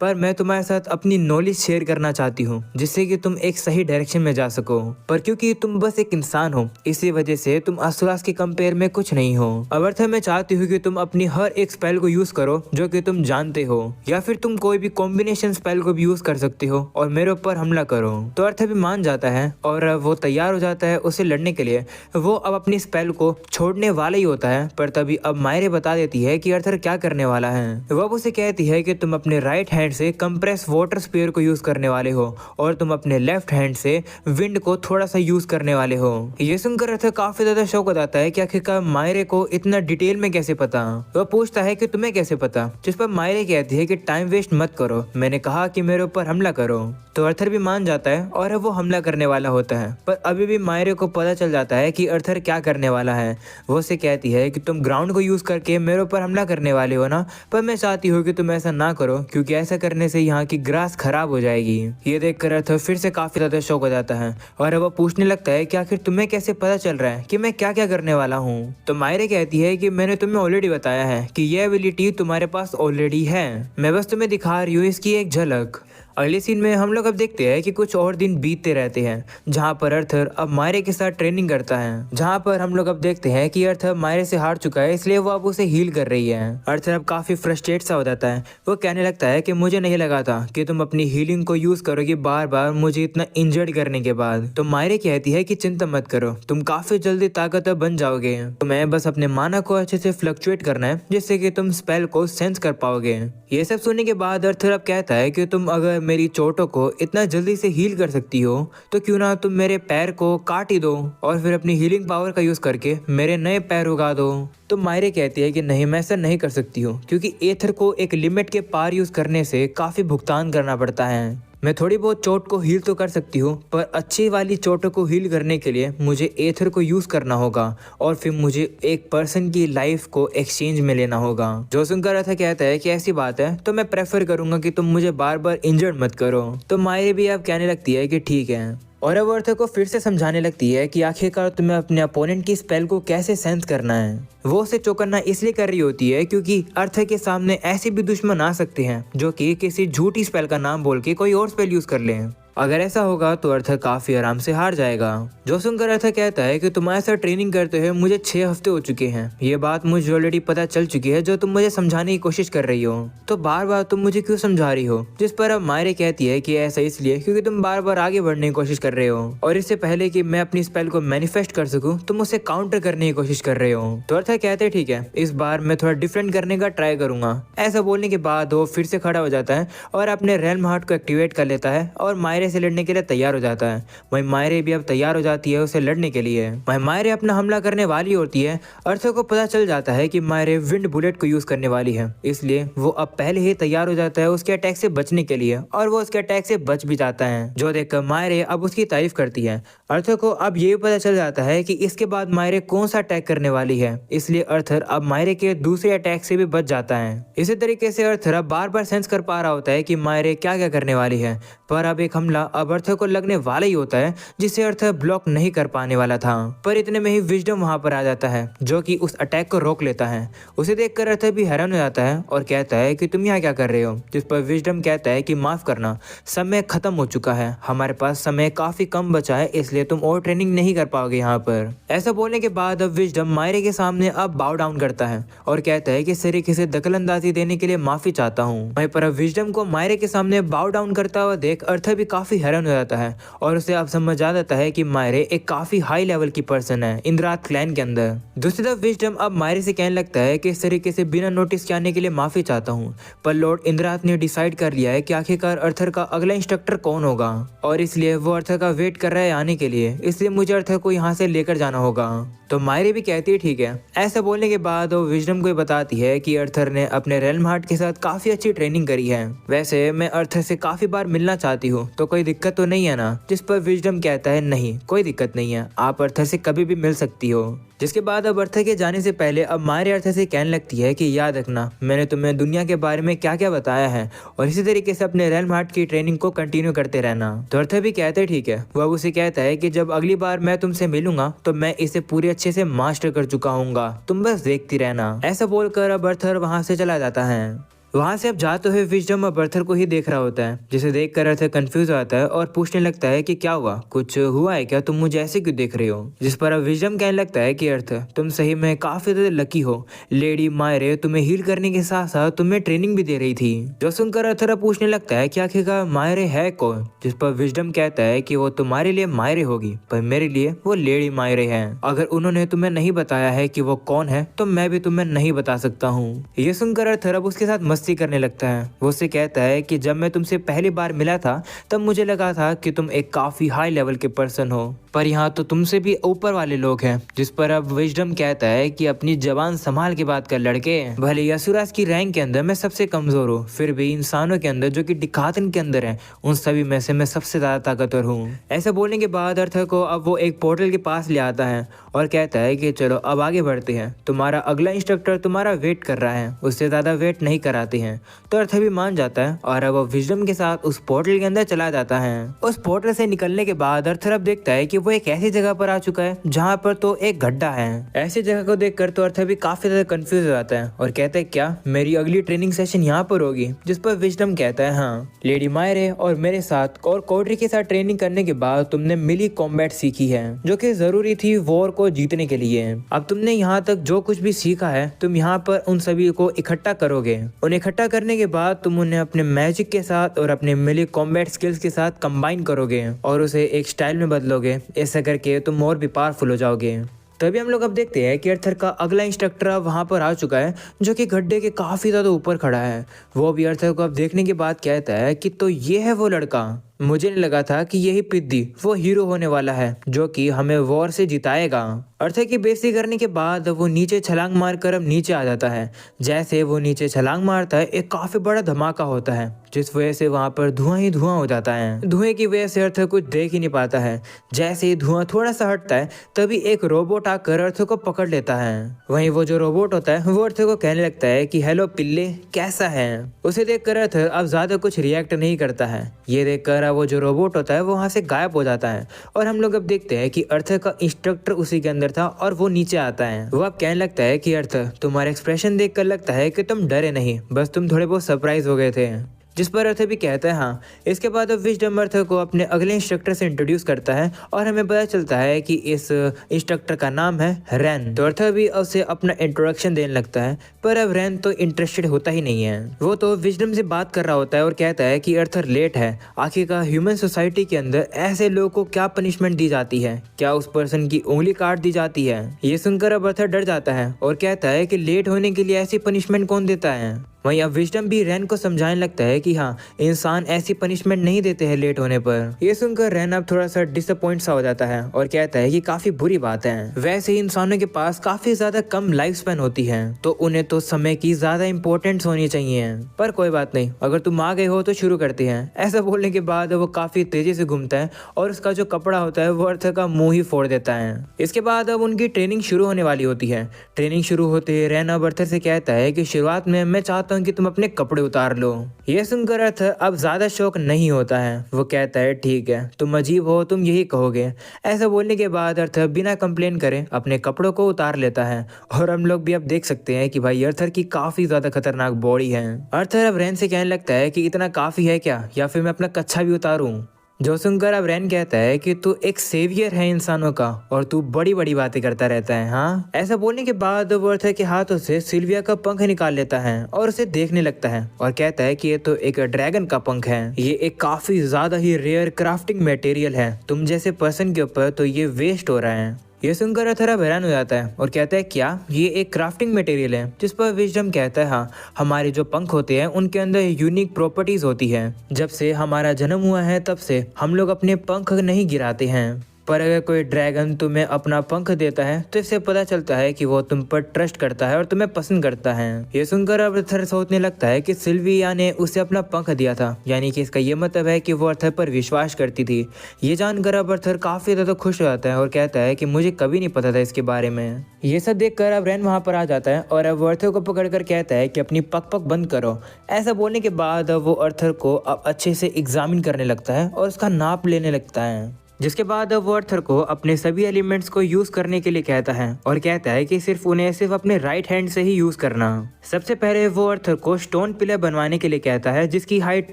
पर मैं तुम्हारे साथ अपनी नॉलेज शेयर करना चाहती हूँ जिससे कि तुम एक सही डायरेक्शन में जा सको, पर क्योंकि तुम बस एक इंसान हो इसी वजह से तुम असुरास के कंपेयर में कुछ नहीं हो। अब अर्थ मैं चाहती हूँ कि तुम अपनी हर एक स्पेल को यूज करो जो कि तुम जानते हो, या फिर तुम कोई भी कॉम्बिनेशन स्पेल को भी यूज कर सकते हो और मेरे ऊपर हमला करो। तो अर्थ भी मान जाता है और वो तैयार हो जाता है उसे लड़ने के लिए। वो अब अपनी स्पेल को छोड़ने वाला ही होता है, पर तभी अब मायरे बता देती है कि अर्थर क्या करने वाला है। वो अब उसे कहती है कि तुम अपने राइट हैंड से कंप्रेस वाटर स्पीयर को यूज करने वाले हो और तुम अपने लेफ्ट हैंड से विंड को थोड़ा सा यूज करने वाले हो। ये सुनकर अर्थर काफी ज्यादा शौक हो जाता है कि आखिरकार मायरे को इतना डिटेल में कैसे पता। वह पूछता है कि तुम्हें कैसे पता, जिस पर मायरे कहती है कि टाइम वेस्ट मत करो, मैंने कहा कि मेरे ऊपर हमला करो। तो अर्थर भी मान जाता है और वो हमला करने वाला होता है, पर अभी भी मायरे को पता चल जाता है कि अर्थर क्या करने वाला है। वो उसे कहती है कि तुम ग्राउंड को यूज करके मेरे ऊपर हमला करने वाले हो ना, पर मैं चाहती हूँ कि तुम ऐसा ना करो क्योंकि ऐसा करने से यहाँ की ग्रास खराब हो जाएगी। ये देखकर अर्थर फिर से काफी ज्यादा शौक हो जाता है और वो पूछने लगता है कि आखिर तुम्हें कैसे पता चल रहा है कि मैं क्या क्या करने वाला हूँ। तो मायरे कहती है कि मैंने तुम्हें ऑलरेडी बताया है कि यह एबिलिटी तुम्हारे पास ऑलरेडी है, मैं बस तुम्हें दिखा रही हूँ इसकी एक झलक। अगले सीन में हम लोग अब देखते हैं कि कुछ और दिन बीतते रहते हैं जहां पर अर्थर अब मायरे के साथ ट्रेनिंग करता है, जहां पर हम लोग अब देखते हैं कि अर्थर मायरे से हार चुका है, इसलिए वो अब उसे हील कर रही है। अर्थर अब काफी फ्रस्ट्रेट सा हो जाता है। वो कहने लगता है कि मुझे नहीं लगा था कि तुम अपनी हीलिंग को यूज करोगे बार बार मुझे इतना इंजर्ड करने के बाद। तो मायरे कहती है कि चिंता मत करो, तुम काफी जल्दी ताकतवर बन जाओगे, तुम्हें बस अपने माना को अच्छे से फ्लक्चुएट करना है जिससे कि तुम स्पेल को सेंस कर पाओगे। ये सब सुनने के बाद अर्थर अब कहता है कि तुम अगर मेरी चोटों को इतना जल्दी से हील कर सकती हो तो क्यों ना तुम मेरे पैर को काट ही दो और फिर अपनी हीलिंग पावर का यूज करके मेरे नए पैर उगा दो। तो मायरे कहती है कि नहीं, मैं ऐसा नहीं कर सकती हूँ क्योंकि एथर को एक लिमिट के पार यूज करने से काफी भुगतान करना पड़ता है। मैं थोड़ी बहुत चोट को हील तो कर सकती हूँ, पर अच्छी वाली चोटों को हील करने के लिए मुझे एथर को यूज करना होगा और फिर मुझे एक पर्सन की लाइफ को एक्सचेंज में लेना होगा। जो सुनकर अर्थर कहता है कि ऐसी बात है तो मैं प्रेफर करूंगा कि तुम मुझे बार बार इंजर्ड मत करो। तो मायरे भी अब कहने लगती है कि ठीक है, और अब अर्थर को फिर से समझाने लगती है कि आखिरकार तुम्हें अपने अपोनेंट की स्पेल को कैसे सेंस करना है। वो उसे चौकन्ना इसलिए कर रही होती है क्योंकि अर्थर के सामने ऐसे भी दुश्मन आ सकते हैं जो कि किसी झूठी स्पेल का नाम बोल के कोई और स्पेल यूज कर लें। अगर ऐसा होगा तो अर्थर काफी आराम से हार जाएगा। जो सुनकर अर्थर कहता है कि तुम्हारे साथ ट्रेनिंग करते हुए मुझे 6 हफ्ते हो चुके हैं, ये बात मुझे ऑलरेडी पता चल चुकी है जो तुम मुझे समझाने की कोशिश कर रही हो, तो बार बार तुम मुझे क्यों समझा रही हो। जिस पर अब मायरे कहती है कि ऐसा इसलिए क्योंकि तुम बार बार आगे बढ़ने की कोशिश कर रहे हो और इससे पहले कि मैं अपनी स्पेल को मैनिफेस्ट कर सकूं तुम उसे काउंटर करने की कोशिश कर रहे हो। तो अर्थर कहते हैं ठीक है, इस बार मैं थोड़ा डिफरेंट करने का ट्राई करूंगा। ऐसा बोलने के बाद वो फिर से खड़ा हो जाता है और अपने रेल्म हार्ट को एक्टिवेट कर लेता है और मायरे से लड़ने के लिए तैयार हो जाता है। वहीं मायरे भी अब तैयार हो जाती है उसे लड़ने के लिए। वहीं मायरे अपना हमला करने वाली होती है। अर्थर को पता चल जाता है कि मायरे विंड बुलेट को यूज करने वाली है, इसलिए वो अब पहले ही तैयार हो जाता है उसके अटैक से बचने के लिए और वो उसके अटैक से बच भी जाता है, जो देखकर मायरे अब उसकी तारीफ करती है। अर्थर को अब ये पता चल जाता है कि इसके बाद मायरे कौन सा अटैक करने वाली है, इसलिए अर्थर अब मायरे के दूसरे अटैक से भी बच जाता है। इसी तरीके से अर्थर अब बार बार सेंस कर पा रहा होता है कि मायरे क्या क्या करने वाली है, पर अब एक हमला हमला अब अर्थर को लगने वाला ही होता है, जिसे अर्थर ब्लॉक नहीं कर पाने वाला था। पर इतने में ही विजडम वहां पर आ जाता है, जो कि उस अटैक को रोक लेता है। उसे देखकर अर्थर भी हैरान हो जाता है और कहता है कि तुम यहाँ क्या कर रहे हो, जिस पर विजडम कहता है कि माफ करना, समय खत्म हो चुका है, हमारे पास समय काफी कम बचा है, इसलिए तुम और ट्रेनिंग नहीं कर पाओगे यहाँ पर। ऐसा बोलने के बाद अब विजडम मायरे के सामने अब बाउ डाउन करता है और कहता है कि इस तरीके से दखलंदाजी देने के लिए माफी चाहता हूँ। वहीं पर अब विजडम को मायरे के सामने बाउ डाउन करता हुआ देख अर्थर भी काफी हैरान हो जाता है और उसे अब समझ आ जाता है कि मायरे एक काफी हाई लेवल की पर्सन है इंद्रात क्लैन के अंदर। दूसरी तरफ विजडम अब मायरे से कहने लगता है कि इस तरीके से बिना नोटिस के आने के लिए माफी चाहता हूँ, पर लॉर्ड इंद्रात ने डिसाइड कर लिया है कि आखिरकार अर्थर का अगला इंस्ट्रक्टर कौन होगा और इसलिए वो अर्थर का वेट कर रहा है आने के लिए, इसलिए मुझे अर्थर को यहाँ से लेकर जाना होगा। तो मायरे भी कहती है ठीक है। ऐसा बोलने के बाद वो विजडम को बताती है कि अर्थर ने अपने रेल्म हार्ट के साथ काफी अच्छी ट्रेनिंग करी है, वैसे मैं अर्थर से काफी बार मिलना चाहती हूँ, तो कोई दिक्कत तो नहीं है ना। जिस पर विजडम कहता है नहीं कोई दिक्कत नहीं है, आप अर्थर से कभी भी मिल सकती हो। जिसके बाद अब अर्थर के जाने से पहले अब मायरे अर्थर से कहने लगती है कि याद रखना मैंने तुम्हें दुनिया के बारे में क्या क्या बताया है और इसी तरीके से अपने रेल्म हार्ट की ट्रेनिंग को कंटिन्यू करते रहना। तो अर्थर भी कहते हैं ठीक है। वो अब उसे कहता है कि जब अगली बार मैं तुमसे मिलूंगा तो मैं इसे पूरी अच्छे से मास्टर कर चुका हूँगा, तुम बस देखती रहना। ऐसा बोलकर अब अर्थर वहां से चला जाता है। वहां से अब जाते हुए विजडम अब अर्थर को ही देख रहा होता है, जिसे देखकर अर्थर कंफ्यूज हो जाता है और पूछने लगता है कि क्या हुआ, कुछ हुआ है क्या, तुम मुझे ऐसे क्यों देख रहे हो। जिस पर अब विजडम कहने लगता है कि अर्थर तुम सही में काफी ज्यादा लकी हो, लेडी मायरे तुम्हें हील करने के साथ साथ तुम्हें ट्रेनिंग भी दे रही थी। जो सुनकर अर्थर अब पूछने लगता है कि आखिरकार मायरे है कौन, जिस पर विजडम कहता है कि वो तुम्हारे लिए मायरे होगी पर मेरे लिए वो लेडी मायरे है। अगर उन्होंने तुम्हें नहीं बताया है कि वो कौन है तो मैं भी तुम्हें नहीं बता सकता हूँ। ये सुनकर अर्थर अब उसके साथ मस्ती करने लगता है। वो उससे कहता है कि जब मैं तुमसे पहली बार मिला था तब मुझे लगा था कि तुम एक काफी हाई लेवल के पर्सन हो, पर यहाँ तो तुमसे भी ऊपर वाले लोग हैं। जिस पर अब विजडम कहता है कि अपनी जबान संभाल के बात कर लड़के, भले ही असुराज की रैंक के अंदर मैं सबसे कमजोर हूँ, फिर भी इंसानों के अंदर जो कि डिकातन के अंदर है उन सभी में से मैं सबसे ज्यादा ताकतवर हूँ। ऐसा बोलने के बाद अर्थर को अब वो एक पोर्टल के पास ले आता है और कहता है कि चलो अब आगे बढ़ते हैं, तुम्हारा अगला इंस्ट्रक्टर तुम्हारा वेट कर रहा है, उससे ज्यादा वेट नहीं कराते हैं। तो अर्थर भी मान जाता है और अब वो विजडम के साथ उस पोर्टल के अंदर चला जाता है। उस पोर्टल से निकलने के बाद अर्थर अब देखता है कि वो एक ऐसी जगह पर आ चुका है जहाँ पर तो एक गड्ढा है। ऐसी जगह को देखकर तो अर्थर भी काफी ज्यादा कंफ्यूज हो जाता है और कहता है क्या मेरी अगली ट्रेनिंग सेशन यहाँ पर होगी। जिस पर विजडम कहता है हाँ, लेडी मायरे और मेरे साथ और कोडरी के साथ ट्रेनिंग करने के बाद तुमने मिली कॉम्बैट सीखी है, जो कि जरूरी थी वॉर को जीतने के लिए। अब तुमने यहाँ तक जो कुछ भी सीखा है तुम यहाँ पर उन सभी को इकट्ठा करोगे। उन्हें इकट्ठा करने के बाद तुम उन्हें अपने मैजिक के साथ और अपने मिली कॉम्बैट स्किल्स के साथ कंबाइन करोगे और उसे एक स्टाइल में बदलोगे। ऐसा करके तुम और भी पावरफुल हो जाओगे। तभी हम लोग अब देखते हैं कि अर्थर का अगला इंस्ट्रक्टर अब वहां पर आ चुका है, जो कि गड्ढे के काफी ज्यादा ऊपर खड़ा है। वो भी अर्थर को अब देखने के बाद कहता है कि तो ये है वो लड़का, मुझे नहीं लगा था कि यही पिद्दी वो हीरो होने वाला है जो कि हमें वॉर से जिताएगा। अर्थर की बेइज्जती करने के बाद वो नीचे छलांग मारकर अब नीचे आ जाता है। जैसे वो नीचे छलांग मारता है एक काफी बड़ा धमाका होता है, जिस वजह से वहां पर धुआं ही धुआं हो जाता है। धुएं की वजह से अर्थर कुछ देख ही नहीं पाता है। जैसे ही धुआं थोड़ा सा हटता है तभी एक रोबोट आकर अर्थर को पकड़ लेता है। वहीं वो जो रोबोट होता है वो अर्थर को कहने लगता है कि हेलो पिल्ले, कैसा है। उसे देखकर अर्थर अब ज्यादा कुछ रिएक्ट नहीं करता है। ये देखकर वो जो रोबोट होता है वो वहां से गायब हो जाता है और हम लोग अब देखते हैं कि अर्थर का इंस्ट्रक्टर उसी के अंदर था और वो नीचे आता है। वो अब कहने लगता है कि अर्थर तुम्हारा एक्सप्रेशन देखकर लगता है कि तुम डरे नहीं, बस तुम थोड़े बहुत सरप्राइज हो गए थे। जिस पर अर्थर भी कहता है हाँ। इसके बाद अब विजडम अर्थर को अपने अगले इंस्ट्रक्टर से इंट्रोड्यूस करता है और हमें पता चलता है कि इस इंस्ट्रक्टर का नाम है रैन। तो अर्थर भी उसे अपना इंट्रोडक्शन देने लगता है, पर अब रैन तो इंटरेस्टेड होता ही नहीं है। वो तो विजडम से बात कर रहा होता है और कहता है कि अर्थर लेट है, आखिरकार ह्यूमन सोसाइटी के अंदर ऐसे लोगों को क्या पनिशमेंट दी जाती है, क्या उस पर्सन की उंगली काट दी जाती है। ये सुनकर अब अर्थर डर जाता है और कहता है कि लेट होने के लिए ऐसी पनिशमेंट कौन देता है। वहीं अब विजडम भी रैन को समझाने लगता है कि हाँ, इंसान ऐसी पनिशमेंट नहीं देते हैं लेट होने पर। ये सुनकर रैन अब थोड़ा सा डिसअपॉइंट सा हो जाता है और कहता है कि काफी बुरी बात है। वैसे ही इंसानों के पास काफी ज्यादा कम लाइफ स्पैन होती है, तो उन्हें तो समय की ज्यादा इंपॉर्टेंस होनी चाहिए। पर कोई बात नहीं, अगर तुम आ गए हो तो शुरू करते हैं। ऐसा बोलने के बाद वो काफी तेजी से घूमता है और उसका जो कपड़ा होता है वो अर्थर का मुंह ही फोड़ देता है। इसके बाद अब उनकी ट्रेनिंग शुरू होने वाली होती है। ट्रेनिंग शुरू होते ही रैन अब अर्थर से कहता है कि शुरुआत में मैं चाहता चाहता हूँ कि तुम अपने कपड़े उतार लो। ये सुनकर अर्थर अब ज्यादा शौक नहीं होता है। वो कहता है ठीक है, तुम अजीब हो, तुम यही कहोगे। ऐसा बोलने के बाद अर्थर बिना कंप्लेन करे अपने कपड़ों को उतार लेता है। और हम लोग भी अब देख सकते हैं कि भाई अर्थर की काफी ज्यादा खतरनाक बॉडी है। अर्थर अब रैन से कहने लगता है कि इतना काफी है क्या, या फिर मैं अपना कच्छा भी उतारूं। जो सुनकर अब रैन कहता है कि तू एक सेवियर है इंसानों का और तू बड़ी बड़ी बातें करता रहता है। हाँ, ऐसा बोलने के बाद वो अर्थर के हाथों से सिल्विया का पंख निकाल लेता है और उसे देखने लगता है और कहता है कि ये तो एक ड्रैगन का पंख है। ये एक काफी ज्यादा ही रेयर क्राफ्टिंग मटेरियल है, तुम जैसे पर्सन के ऊपर तो ये वेस्ट हो रहा है। ये सुनकर अर्थर अब हैरान हो जाता है और कहता है क्या ये एक क्राफ्टिंग मटेरियल है। जिस पर विजडम कहता है हाँ, हमारे जो पंख होते हैं उनके अंदर यूनिक प्रॉपर्टीज होती है। जब से हमारा जन्म हुआ है तब से हम लोग अपने पंख नहीं गिराते हैं, पर अगर कोई ड्रैगन तुम्हें अपना पंख देता है तो इससे पता चलता है कि वो तुम पर ट्रस्ट करता है और तुम्हें पसंद करता है। ये सुनकर अब अर्थर सोचने लगता है कि सिल्विया ने उसे अपना पंख दिया था, यानी कि इसका ये मतलब है कि वो अर्थर पर विश्वास करती थी। ये जानकर अब अर्थर काफी ज्यादा खुश हो जाता है और कहता है कि मुझे कभी नहीं पता था इसके बारे में। ये सब देखकर अब रैन वहां पर आ जाता है और अब वो अर्थर को पकड़कर कहता है कि अपनी पक पक बंद करो। ऐसा बोलने के बाद अब वो अर्थर को अब अच्छे से एग्जामिन करने लगता है और उसका नाप लेने लगता है। जिसके बाद अब वो अर्थर को अपने सभी एलिमेंट्स को यूज करने के लिए कहता है और कहता है कि सिर्फ अपने राइट हैंड से ही यूज करना। सबसे पहले वो अर्थर को स्टोन पिलर बनवाने के लिए कहता है जिसकी हाइट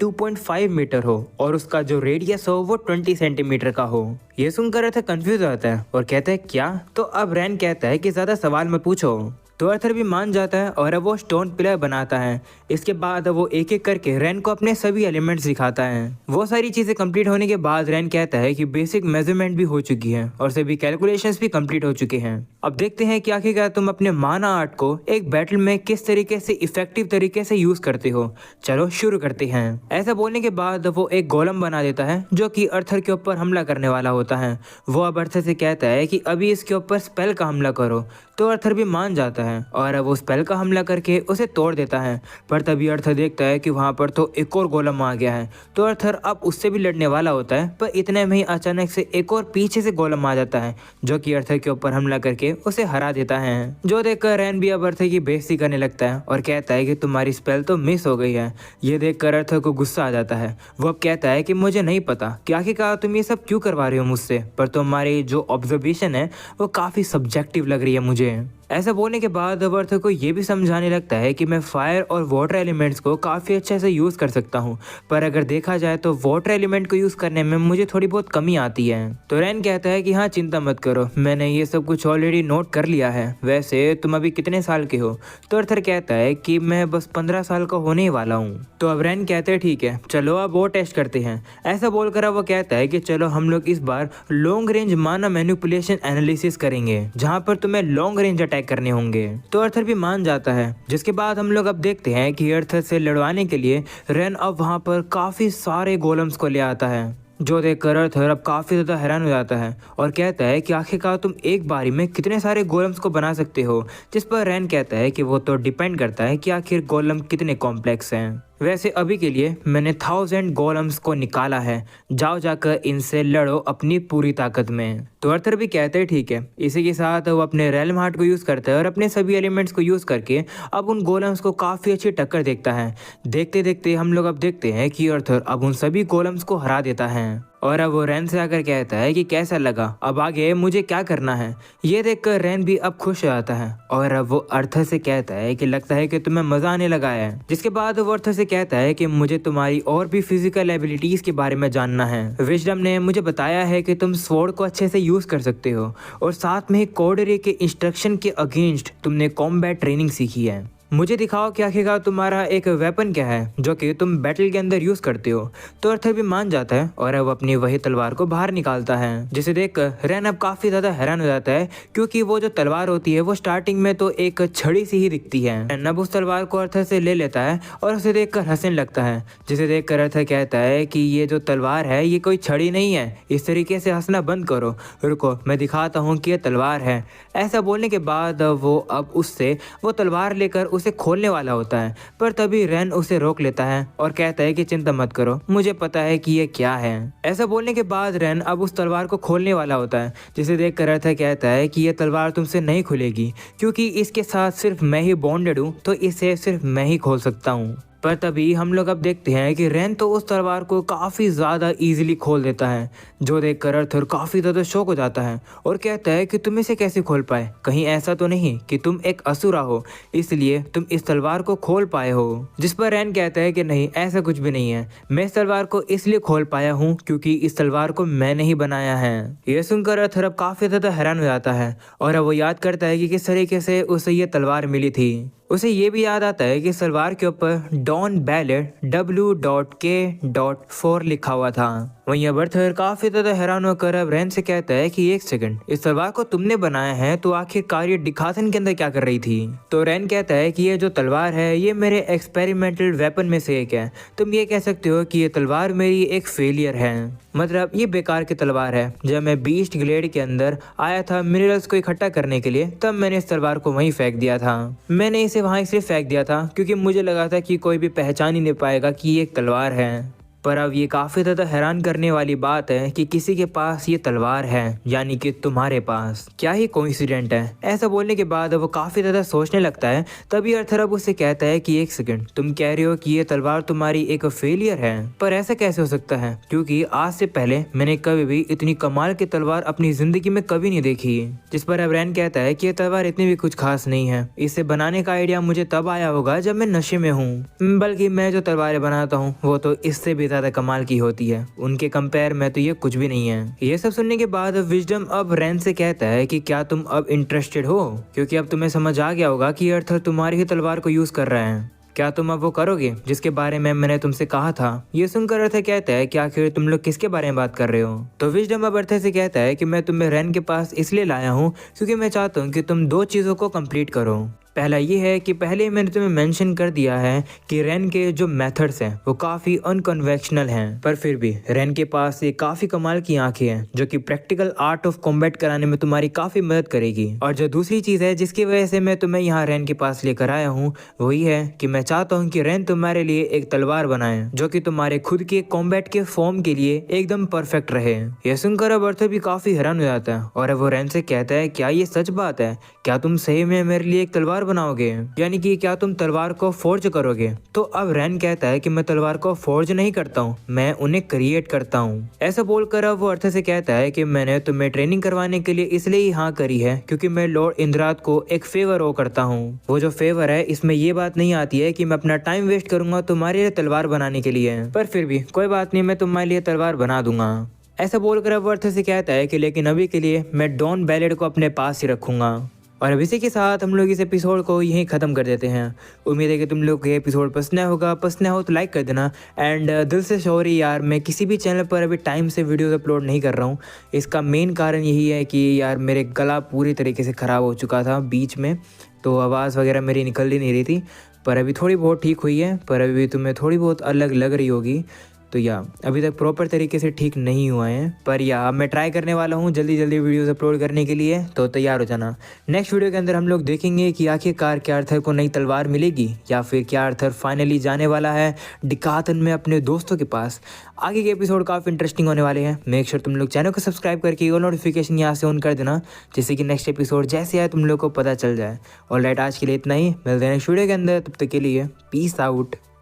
2.5 मीटर हो और उसका जो रेडियस हो वो 20 सेंटीमीटर का हो। ये सुनकर अर्थर कंफ्यूज हो जाता है और कहता है क्या। तो अब रैन कहता है कि ज्यादा सवाल मत पूछो। तो अर्थर भी मान जाता है और अब वो स्टोन पिलर बनाता है। इसके बाद वो एक एक करके रैन को अपने सभी एलिमेंट्स दिखाता है। वो सारी चीजें कंप्लीट होने के बाद रैन कहता है कि बेसिक मेजरमेंट भी हो चुकी है और सभी कैलकुलेशंस भी कंप्लीट हो चुके हैं। अब देखते हैं कि आखिरकार तुम अपने माना आर्ट को एक बैटल में किस तरीके से इफेक्टिव तरीके से यूज करते हो। चलो शुरू करते हैं। ऐसा बोलने के बाद वो एक गोलम बना देता है जो कि अर्थर के ऊपर हमला करने वाला होता है। वो अब अर्थर से कहता है कि अभी इसके ऊपर स्पेल का हमला करो। तो अर्थर भी मान जाता है और अब वो स्पेल का हमला करके उसे तोड़ देता है। पर तभी अर्थर देखता है कि वहां पर तो एक और गोलम आ गया है। तो अर्थर अब उससे भी लड़ने वाला होता है, पर इतने में ही अचानक से एक और पीछे से गोलम आ जाता है जो कि अर्थर के ऊपर हमला करके उसे हरा देता है। जो देखकर रैन भी अब अर्थर की बेइज्जती करने लगता है और कहता है कि तुम्हारी स्पेल तो मिस हो गई है। ये देखकर अर्थर को गुस्सा आ जाता है। वो अब कहता है कि मुझे नहीं पता कि आखिरकार तुम ये सब क्यों करवा रहे हो मुझसे, पर तुम्हारी जो ऑब्जर्वेशन है वो काफी सब्जेक्टिव लग रही है मुझे। ऐसा बोलने के बाद अब अर्थर को ये भी समझाने लगता है कि मैं फायर और वाटर एलिमेंट्स को काफ़ी अच्छे से यूज़ कर सकता हूँ, पर अगर देखा जाए तो वाटर एलिमेंट को यूज़ करने में मुझे थोड़ी बहुत कमी आती है। तो रैन कहता है कि हाँ चिंता मत करो, मैंने ये सब कुछ ऑलरेडी नोट कर लिया है। वैसे तुम अभी कितने साल के हो। तो अर्थर कहता है कि मैं बस 15 साल का होने ही वाला हूँ। तो अब रैन कहते हैं ठीक है चलो अब वो टेस्ट करते हैं। ऐसा बोलकर अब वो कहता है कि चलो हम लोग इस बार लॉन्ग रेंज माना मैनिपुलेशन एनालिसिस करेंगे जहाँ पर तुम्हें लॉन्ग रेंज करने होंगे। तो अर्थर भी मान जाता है। जिसके बाद हम लोग अब देखते हैं कि अर्थर से लड़वाने के लिए रैन अब वहां पर काफी सारे गोलम्स को ले आता है। जो देखकर अर्थर अब काफी ज्यादा हैरान हो जाता है और कहता है कि आखिरकार तुम एक बारी में कितने सारे गोलम्स को बना सकते हो। जिस पर रैन कहता है कि वो तो डिपेंड करता है कि आखिर गोलम कितने कॉम्प्लेक्स हैं। वैसे अभी के लिए मैंने 1000 गोलम्स को निकाला है, जाओ जाकर इनसे लड़ो अपनी पूरी ताकत में। तो अर्थर भी कहते हैं ठीक है। इसी के साथ वो अपने रेलम हार्ट को यूज करता है और अपने सभी एलिमेंट्स को यूज करके अब उन गोलम्स को काफी अच्छी टक्कर देखता है। देखते देखते हम लोग अब देखते हैं कि अर्थर अब उन सभी गोलम्स को हरा देता है और अब वो रैन से आकर कहता है कि कैसा लगा, अब आगे मुझे क्या करना है। ये देखकर रैन भी अब खुश हो जाता है और अब वो अर्थर से कहता है कि लगता है कि तुम्हें मजा आने लगा है। जिसके बाद वो अर्थर से कहता है कि मुझे तुम्हारी और भी फिजिकल एबिलिटीज के बारे में जानना है। विजडम ने मुझे बताया है कि तुम स्वॉर्ड को अच्छे से यूज कर सकते हो और साथ में कोडरी के इंस्ट्रक्शन के अगेंस्ट तुमने कॉम्बैट ट्रेनिंग सीखी है। मुझे दिखाओ कि आखिरकार तुम्हारा एक वेपन क्या है जो कि तुम बैटल के अंदर यूज करते हो। तो अर्थर भी मान जाता है और अब अपनी वही तलवार को बाहर निकालता है, जिसे देखकर रैन अब काफी ज्यादा हैरान हो जाता है क्योंकि वो जो तलवार होती है वो स्टार्टिंग में तो एक छड़ी सी ही दिखती है। रैन अब उस तलवार को अर्थर से ले लेता है और उसे देखकर हंसने लगता है, जिसे देखकर अर्थर कहता है कि ये जो तलवार है ये कोई छड़ी नहीं है, इस तरीके से हंसना बंद करो, रुको मैं दिखाता हूँ कि ये तलवार है। ऐसा बोलने के बाद वो अब उससे वो तलवार लेकर उसे खोलने वाला होता है, पर तभी रेन उसे रोक लेता है और कहता है कि चिंता मत करो, मुझे पता है कि ये क्या है। ऐसा बोलने के बाद रेन अब उस तलवार को खोलने वाला होता है, जिसे देखकर अर्थर कहता है कि ये तलवार तुमसे नहीं खुलेगी क्योंकि इसके साथ सिर्फ मैं ही बॉन्डेड हूँ, तो इसे सिर्फ मैं ही खोल सकता हूँ। पर तभी हम लोग अब देखते हैं कि रेन तो उस तलवार को काफ़ी ज़्यादा इजीली खोल देता है, जो देखकर अर्थर काफ़ी ज़्यादा शॉक हो जाता है और कहता है कि तुम इसे कैसे खोल पाए, कहीं ऐसा तो नहीं कि तुम एक असुरा हो इसलिए तुम इस तलवार को खोल पाए हो। जिस पर रेन कहता है कि नहीं, ऐसा कुछ भी नहीं है, मैं इस तलवार को इसलिए खोल पाया हूँ क्योंकि इस तलवार को मैंने ही बनाया है। यह सुनकर अर्थर अब काफ़ी ज़्यादा हैरान हो जाता है और अब वो याद करता है कि किस तरीके से उसे ये तलवार मिली थी। उसे ये भी याद आता है कि सलवार के ऊपर डॉन बैलेट W.K.4 लिखा हुआ था। वहीं अब अर्थर काफी ज्यादा हैरान होकर अब रेन से कहता है कि एक सेकंड, इस तलवार को तुमने बनाया है तो आखिरकार ये डिकाथन के अंदर क्या कर रही थी। तो रेन कहता है कि ये जो तलवार है ये मेरे एक्सपेरिमेंटल वेपन में से एक है, तुम ये कह सकते हो कि ये तलवार मेरी एक फेलियर है, मतलब ये बेकार की तलवार है। जब मैं बीस्ट ग्लेड के अंदर आया था मिनरल्स को इकट्ठा करने के लिए, तब मैंने इस तलवार को वहीं फेंक दिया था। मैंने इसे वहाँ इसलिए फेंक दिया था क्योंकि मुझे लगा था कि कोई भी पहचान ही नहीं पाएगा कि ये एक तलवार है। पर अब ये काफ़ी ज़्यादा हैरान करने वाली बात है कि किसी के पास ये तलवार है, यानी कि तुम्हारे पास। क्या ही कोइंसिडेंट है। ऐसा बोलने के बाद वो काफ़ी ज़्यादा सोचने लगता है। तभी अर्थर अब उससे कहता है कि एक सेकंड, तुम कह रहे हो कि ये तलवार तुम्हारी एक फेलियर है, पर ऐसा कैसे हो सकता है क्योंकि आज से पहले मैंने कभी भी इतनी कमाल की तलवार अपनी ज़िंदगी में कभी नहीं देखी। जिस पर अब रेन कहता है कि ये तलवार इतनी भी कुछ खास नहीं है, इसे बनाने का आइडिया मुझे तब आया होगा जब मैं नशे में हूँ, बल्कि मैं जो तलवारें बनाता हूँ वो तो इससे भी ज्यादा कमाल की होती है, उनके कंपेयर में तो ये कुछ भी नहीं है। ये सब सुनने के बाद विजडम अब रेन से कहता है कि क्या तुम अब इंटरेस्टेड हो, क्योंकि अब तुम्हें समझ आ गया होगा कि अर्थर तुम्हारी ही तलवार को यूज कर रहा है। क्या तुम अब वो करोगे जिसके बारे में मैंने तुमसे कहा था। ये सुनकर अर्थर कहता है कि आखिर तुम लोग किसके बारे में बात कर रहे हो। तो विजडम अब अर्थर से कहता है कि मैं तुम्हें रेन के पास इसलिए लाया हूँ क्योंकि मैं चाहता हूँ कि तुम दो चीजों को कंप्लीट करो। पहला ये है कि पहले मैंने तुम्हें मेंशन कर दिया है कि रेन के जो मेथड्स हैं वो काफ़ी अनकन्वेंशनल हैं, पर फिर भी रेन के पास ये काफ़ी कमाल की आंखें हैं जो कि प्रैक्टिकल आर्ट ऑफ कॉम्बैट कराने में तुम्हारी काफ़ी मदद करेगी। और जो दूसरी चीज़ है जिसकी वजह से मैं तुम्हें यहाँ रेन के पास लेकर आया हूँ वो ये है कि मैं चाहता हूँ कि रेन तुम्हारे लिए एक तलवार बनाए जो कि तुम्हारे खुद के कॉम्बैट के फॉर्म के लिए एकदम परफेक्ट रहे। यह सुनकर अब अर्थर भी काफ़ी हैरान हो जाता है और अब वो रेन से कहता है क्या ये सच बात है, क्या तुम सही में मेरे लिए एक तलवार बनाओगे, यानी कि क्या तुम तलवार को फोर्ज करोगे। तो अब रेन कहता है कि मैं तलवार को फोर्ज नहीं करता हूँ, मैं उन्हें क्रिएट करता हूँ। ऐसा बोलकर अब वो अर्थर से कहता है कि मैंने तुम्हें ट्रेनिंग करवाने के लिए इसलिए ही हाँ करी है क्योंकि मैं लॉर्ड इंद्रात को एक फेवर ओ करता हूँ। वो जो फेवर है इसमें ये बात नहीं आती है कि मैं अपना टाइम वेस्ट करूंगा तुम्हारे लिए तलवार बनाने के लिए, पर फिर भी कोई बात नहीं, मैं तुम्हारे लिए तलवार बना दूंगा। ऐसा बोलकर अब अर्थर से कहता है कि लेकिन अभी के लिए मैं डॉन बैलेट को अपने पास ही रखूंगा। और अब इसी के साथ हम लोग इस एपिसोड को यहीं ख़त्म कर देते हैं। उम्मीद है कि तुम लोग ये एपिसोड पसंद होगा, पसंद हो तो लाइक कर देना। एंड दिल से सॉरी यार, मैं किसी भी चैनल पर अभी टाइम से वीडियोस अपलोड नहीं कर रहा हूँ। इसका मेन कारण यही है कि यार मेरे गला पूरी तरीके से ख़राब हो चुका था बीच में, तो आवाज़ वगैरह मेरी निकल ही नहीं रही थी, पर अभी थोड़ी बहुत ठीक हुई है, पर अभी तुम्हें थोड़ी बहुत अलग लग रही होगी। तो या अभी तक प्रॉपर तरीके से ठीक नहीं हुआ है, पर या मैं ट्राई करने वाला हूँ जल्दी जल्दी वीडियोस अपलोड करने के लिए, तो तैयार हो जाना। नेक्स्ट वीडियो के अंदर हम लोग देखेंगे कि आखिरकार क्या अर्थर को नई तलवार मिलेगी या फिर क्या अर्थर फाइनली जाने वाला है डिकाथन में अपने दोस्तों के पास। आगे के एपिसोड काफ़ी इंटरेस्टिंग होने वाले हैं। मेक श्योर तुम लोग चैनल को सब्सक्राइब करके और नोटिफिकेशन यहाँ से ऑन कर देना, जिससे कि नेक्स्ट एपिसोड जैसे आए तुम लोग को पता चल जाए। और लाइट आज के लिए इतना ही, मिलते हैं नेक्स्ट वीडियो के अंदर, तब तक के लिए पीस आउट।